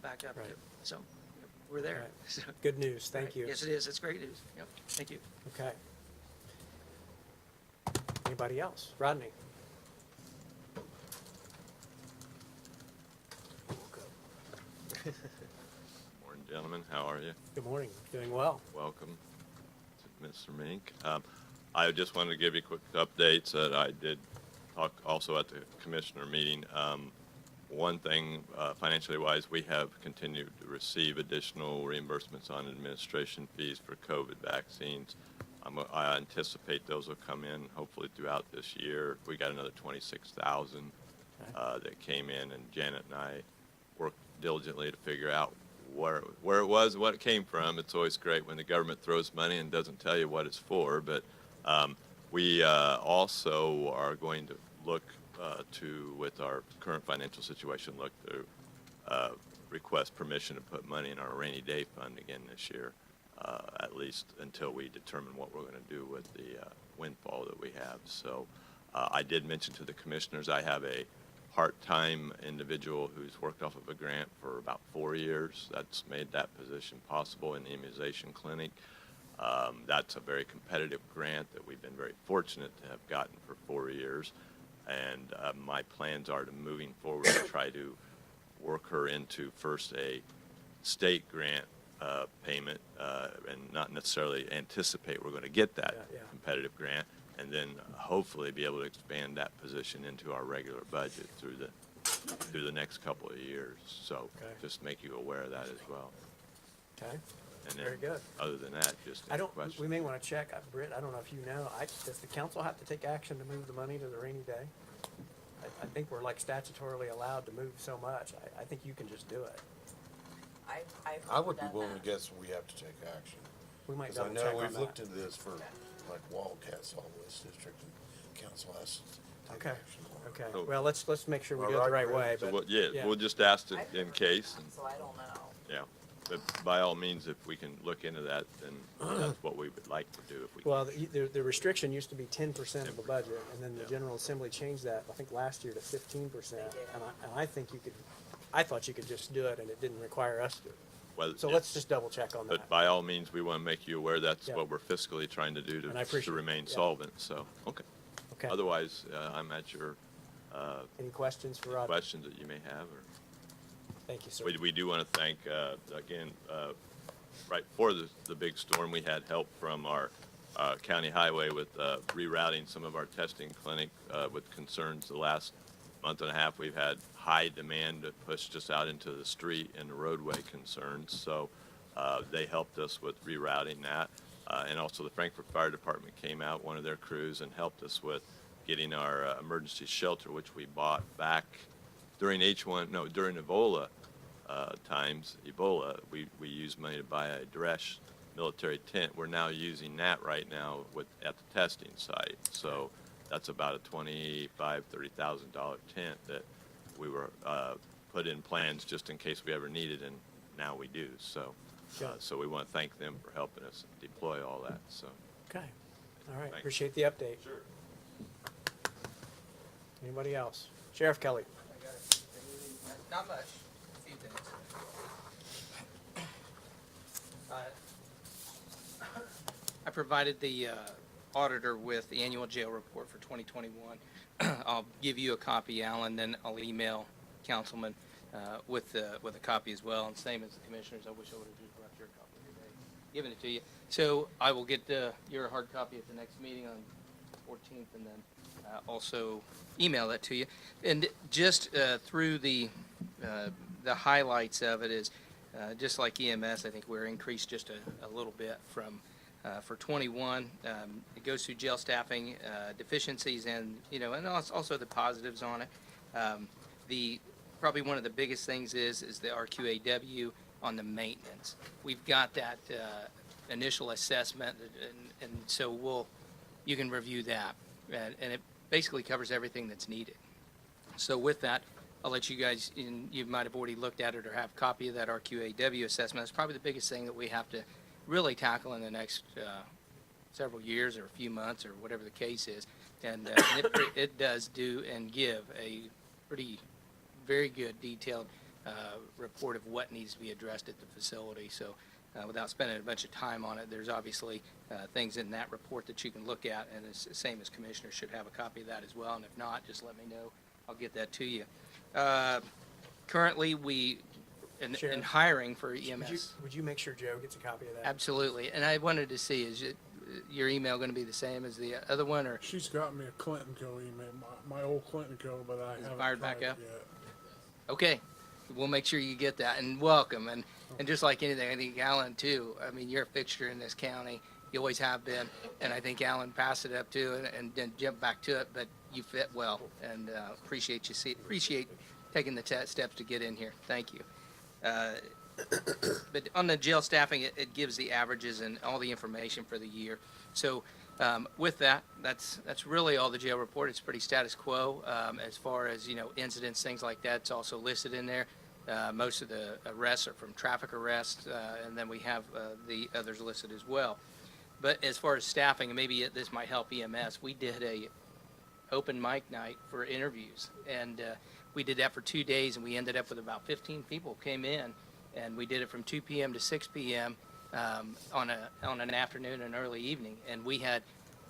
back up. Right. So we're there. Right. So, Good news. Thank you. yes, it is. It's great news. Yep. Thank you. Okay. Anybody else? Rodney? Morning, gentlemen. How are you? Good morning. Doing well. Welcome. Mr. Mink. I just wanted to give you quick updates that I did talk also at the commissioner meeting. One thing, financially wise, we have continued to receive additional reimbursements on administration fees for COVID vaccines. I anticipate those will come in hopefully throughout this year. We got another 26,000 that came in, and Janet and I worked diligently to figure out where it was, what it came from. It's always great when the government throws money and doesn't tell you what it's for, but we also are going to look with our current financial situation, look to request permission to put money in our rainy day fund again this year, at least until we determine what we're going to do with the windfall that we have. So I did mention to the commissioners I have a part-time individual who's worked off of a grant for about 4 years. That's made that position possible in the immunization clinic. That's a very competitive grant that we've been very fortunate to have gotten for 4 years. And my plans are to moving forward to try to work her into first a state grant payment and not necessarily anticipate we're going to get that competitive grant, and then hopefully be able to expand that position into our regular budget through the next couple of years. So just make you aware of that as well. Okay. And then, Very good. other than that, just I any don't, questions? we may want to check, Britt, I don't know if you know, does the council have to take action to move the money to the rainy day? I think we're like statutorily allowed to move so much. I think you can just do it. I've I would be done willing that. to guess we have to take action. We might Because I double know check on we've that. looked into this for like Wildcat Solid Waste District, and council has to take Okay. action on it. Okay, So- well, let's make sure we All do it the right, right way, So but. we'll, yeah, we'll just ask it I've in never case. done And, that, so I don't know. yeah, but by all means, if we can look into that, then that's what we would like to do if we can. Well, the restriction used to be 10% of the budget, and then the General Assembly changed that, I think, last year to 15%. And I think you could, I thought you could just do it, and it didn't require us to. Well, So yeah, let's just double check on But that. by all means, we want to make you aware that's Yeah. what we're fiscally trying to do And I to appreciate it. remain Yeah. solvent, so, okay. Okay. Otherwise, I'm at your Any questions for Roger? questions that you may have, or. Thank you, sir. We do want to thank, again, right before the big storm, we had help from our county highway with rerouting some of our testing clinic with concerns. The last month and a half, we've had high demand that pushed us out into the street and the roadway concerns. So they helped us with rerouting that. And also the Frankfort Fire Department came out, one of their crews, and helped us with getting our emergency shelter, which we bought back during during Ebola times. We used money to buy a Dresch military tent. We're now using that right now at the testing site. So that's about a $25,000-$30,000 tent that we were put in plans just in case we ever needed, and now we do. So, so we want to thank them for helping us deploy all that. So. Okay, all right, Thanks. appreciate the update. Sure. Anybody else? Sheriff Kelly? I got it. Not much, a few things. I provided the auditor with the annual jail report for 2021. I'll give you a copy, Alan, then I'll email Councilman with a copy as well, and same as the commissioners. I wish I would have just brought your copy today, given it to you. So I will get your hard copy at the next meeting on the 14th, and then also email that to you. And just through the highlights of it is, just like EMS, I think we're increased just a little bit from, for 21. It goes through jail staffing, deficiencies, and, and also the positives on it. Probably one of the biggest things is the RQAW on the maintenance. We've got that initial assessment, and so you can review that. And it basically covers everything that's needed. So with that, I'll let you guys, you might have already looked at it or have a copy of that RQAW assessment. It's probably the biggest thing that we have to really tackle in the next several years or a few months or whatever the case is. And it does do and give a very good detailed report of what needs to be addressed at the facility. So without spending a bunch of time on it, there's obviously things in that report that you can look at, and it's the same as commissioners should have a copy of that as well. And if not, just let me know. I'll get that to you. Currently, in hiring for EMS. Would you make sure Joe gets a copy of that? Absolutely. And I wanted to see, your email going to be the same as the other one, or She's got me a Clinton Co. email, my old Clinton Co., but I Is it haven't fired tried back it up? yet. okay? We'll make sure you get that, and welcome. And just like anything, I think Alan too. I mean, you're a fixture in this county. You always have been, and I think Alan passed it up too, and then jumped back to it. But you fit well, and appreciate taking the steps to get in here. Thank you. But on the jail staffing, it gives the averages and all the information for the year. So with that, that's really all the jail report. It's pretty status quo as far as, incidents, things like that. It's also listed in there. Most of the arrests are from traffic arrests, and then we have the others listed as well. But as far as staffing, and maybe this might help EMS, we did a open mic night for interviews, and we did that for 2 days, and we ended up with about 15 people came in, and we did it from 2 p.m. to 6 p.m. On an afternoon and early evening, and we had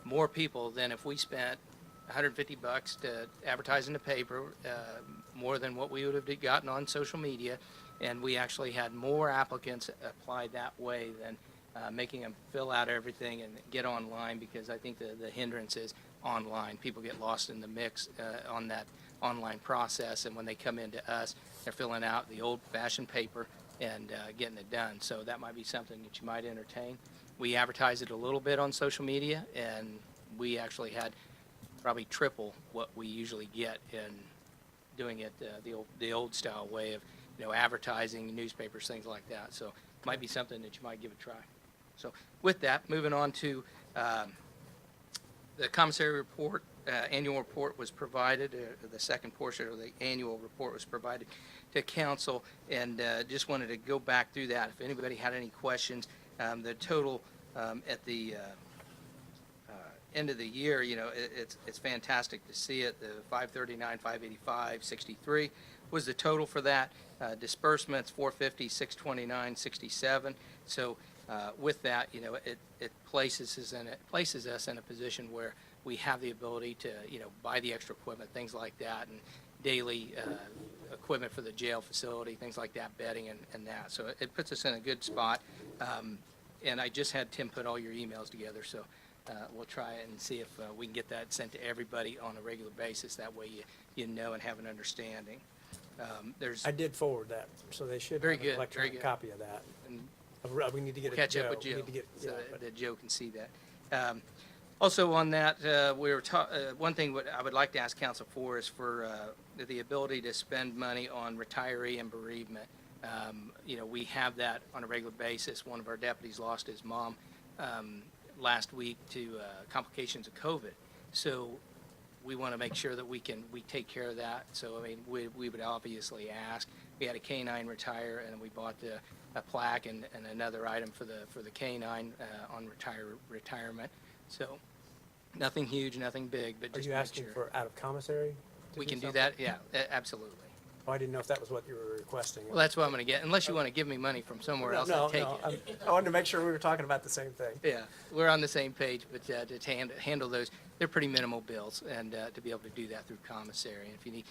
more people than if we spent $150 to advertise in the paper, more than what we would have gotten on social media, and we actually had more applicants apply that way than making them fill out everything and get online, because I think the hindrance is online. People get lost in the mix on that online process, and when they come into us, they're filling out the old-fashioned paper and getting it done. So that might be something that you might entertain. We advertised it a little bit on social media, and we actually had probably triple what we usually get in doing it the old style way of advertising, newspapers, things like that. So it might be something that you might give a try. So with that, moving on to the commissary report. Annual report was provided. The second portion of the annual report was provided to council, and just wanted to go back through that. If anybody had any questions, the total at the end of the year, it's fantastic to see it. The 539, 585, 63 was the total for that. Disbursements 450, 629, 67. So with that, it places us in a position where we have the ability to buy the extra equipment, things like that, and daily equipment for the jail facility, things like that, bedding and that. So it puts us in a good spot. And I just had Tim put all your emails together, so we'll try and see if we can get that sent to everybody on a regular basis. That way you know and have an understanding. I did forward that, so they should Very have good, an electronic very good. copy of that. And We need to get it to catch up Joe. with We Joe, need to get- so yeah, but- that Joe can see that. Also on that, one thing what I would like to ask council for is for the ability to spend money on retiree and bereavement. We have that on a regular basis. One of our deputies lost his mom last week to complications of COVID. So we want to make sure that we take care of that. So, I mean, we would obviously ask. We had a canine retire, and we bought a plaque and another item for the canine on retirement. So nothing huge, nothing big, but Are just you make asking sure. for out of commissary? to We do can do something? that, yeah, absolutely. Oh, I didn't know if that was what you were requesting. Well, that's what I'm going to get, unless you want to give me money from somewhere else, I'll take it. I wanted to make sure we were talking about the same thing. Yeah, we're on the same page, but to handle those, they're pretty minimal bills, and to be able to do that through commissary, and if you need,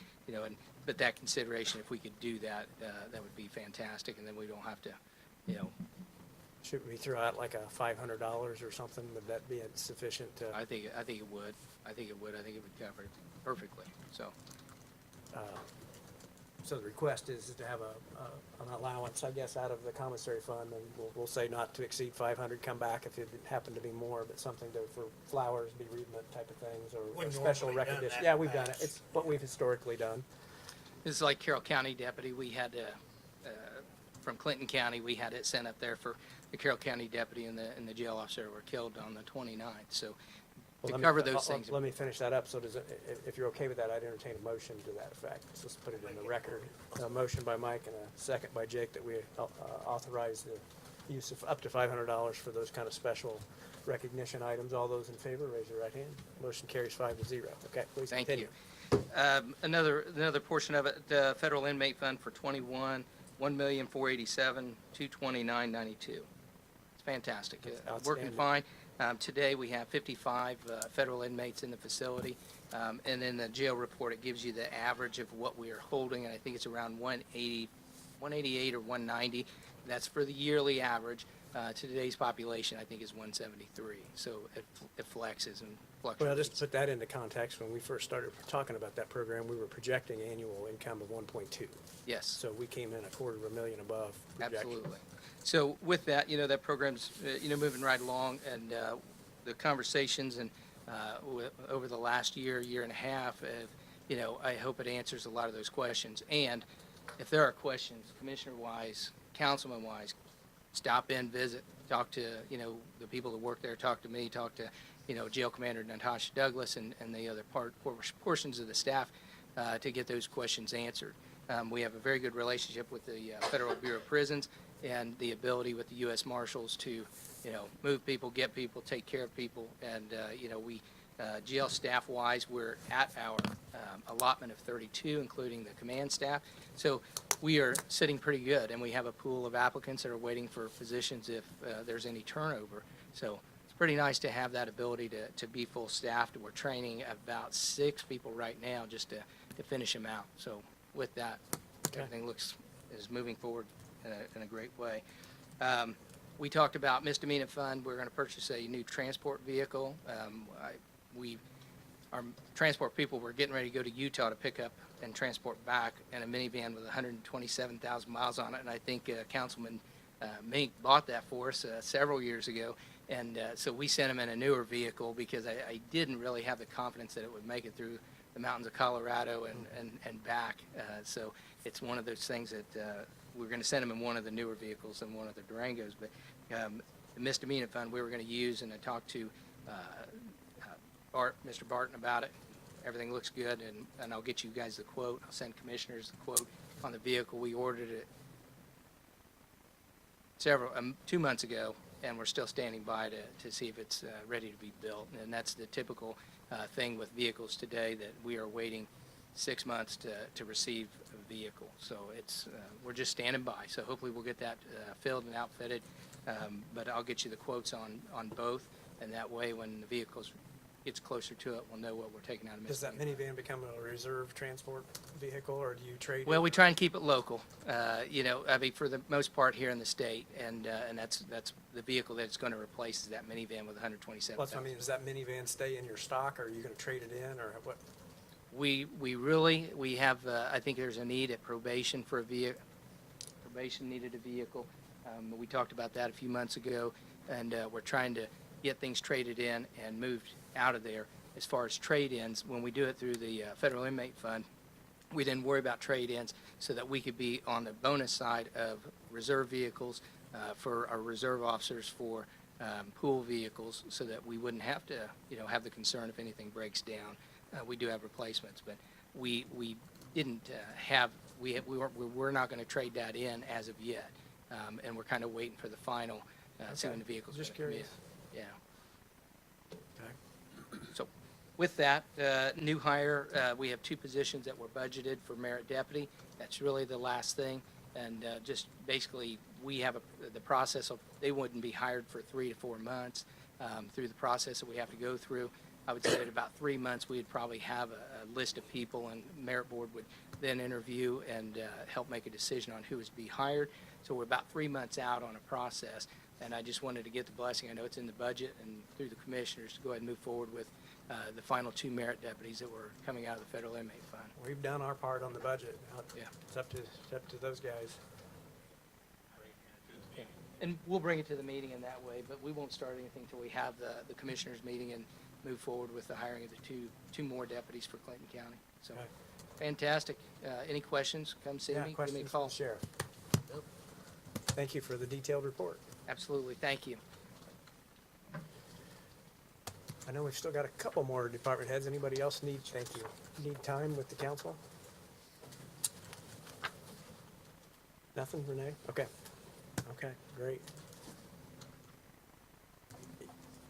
but that consideration, if we could do that, that would be fantastic, and then we don't have to, Should we throw out like a $500 or something? Would that be sufficient to? I think it would. I think it would cover it perfectly, so. So the request is to have an allowance, I guess, out of the commissary fund, and we'll say not to exceed 500, come back if it happened to be more, but something for flowers, bereavement type of things, or We've special normally done recognition. that Yeah, in we've the done it. past. It's what we've historically done. This is like Carroll County deputy, we had, from Clinton County, we had it sent up there for the Carroll County deputy and the jail officer were killed on the 29th, so Well, to let me- cover those things. Let me finish that up. So if you're okay with that, I'd entertain a motion to that effect. So let's put it in the record. A motion by Mike and a second by Jake that we authorize the use of up to $500 for those kind of special recognition items. All those in favor, raise your right hand. Motion carries 5-0. Okay, please Thank continue. you. Another portion of it, the federal inmate fund for 21, $1,487,229.92. It's fantastic. That's Working outstanding. fine. Today, we have 55 federal inmates in the facility. And in the jail report, it gives you the average of what we are holding, and I think it's around 188 or 190. That's for the yearly average. to today's population, I think is 173. So it flexes and fluctuates. Well, just to put that into context, when we first started talking about that program, we were projecting annual income of 1.2. Yes. So we came in $250,000 above projection. Absolutely. So with that, that program's, moving right along, and the conversations and over the last year and a half, I hope it answers a lot of those questions. And if there are questions, commissioner-wise, councilman-wise, stop in, visit, talk to, the people that work there, talk to me, talk to, Jail Commander Natasha Douglas and the other portions of the staff to get those questions answered. We have a very good relationship with the Federal Bureau of Prisons and the ability with the U.S. Marshals to, move people, get people, take care of people. And, we, jail staff-wise, we're at our allotment of 32, including the command staff. So we are sitting pretty good, and we have a pool of applicants that are waiting for positions if there's any turnover. So it's pretty nice to have that ability to be full-staffed. We're training about 6 people right now just to finish them out. So with that, everything is moving forward in a great way. We talked about misdemeanor fund. We're going to purchase a new transport vehicle. Our transport people were getting ready to go to Utah to pick up and transport back in a minivan with 127,000 miles on it. And I think Councilman Mink bought that for us several years ago. And so we sent him in a newer vehicle because I didn't really have the confidence that it would make it through the mountains of Colorado and back. So it's one of those things that we're going to send him in one of the newer vehicles than one of the Durangos. But the misdemeanor fund we were going to use, and I talked to Mr. Barton about it. Everything looks good, and I'll get you guys the quote. I'll send commissioners the quote on the vehicle. We ordered it 2 months ago, and we're still standing by to see if it's ready to be built. And that's the typical thing with vehicles today, that we are waiting 6 months to receive a vehicle. So we're just standing by. So hopefully we'll get that filled and outfitted. But I'll get you the quotes on both, and that way when the vehicles gets closer to it, we'll know what we're taking out of Does that minivan become a reserve transport vehicle, or do you trade Well, it? we try and keep it local, for the most part here in the state, and that's the vehicle that it's going to replace is that minivan with 127,000. Well, that's what I mean. Does that minivan stay in your stock, or are you going to trade it in, or what? We have, I think there's a need at probation for a vehicle. Probation needed a vehicle. We talked about that a few months ago, and we're trying to get things traded in and moved out of there. As far as trade-ins, when we do it through the Federal Inmate Fund, we didn't worry about trade-ins so that we could be on the bonus side of reserve vehicles for our reserve officers, for pool vehicles, so that we wouldn't have to, have the concern if anything breaks down. We do have replacements, but we didn't we're not going to trade that in as of yet, and we're kind of waiting for the final see when the vehicles Just come in. curious. Yeah. So with that, new hire, we have 2 positions that were budgeted for merit deputy. That's really the last thing. And just basically, we have the process of, they wouldn't be hired for 3 to 4 months through the process that we have to go through. I would say at about 3 months, we'd probably have a list of people, and merit board would then interview and help make a decision on who is to be hired. So we're about 3 months out on a process. And I just wanted to get the blessing. I know it's in the budget and through the commissioners to go ahead and move forward with the final 2 merit deputies that were coming out of the Federal Inmate Fund. We've done our part on the budget. Now Yeah. It's up to those guys. And we'll bring it to the meeting in that way, but we won't start anything until we have the commissioners meeting and move forward with the hiring of the two more deputies for Clinton County. So, Okay. fantastic. Any questions? Come see me. Give me a Questions call. from the sheriff. Thank you for the detailed report. Absolutely. Thank you. I know we've still got a couple more department heads. Anybody else need time with the council? Nothing, Renee? Okay. Okay, great.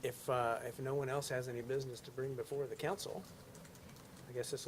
If no one else has any business to bring before the council, I guess this will be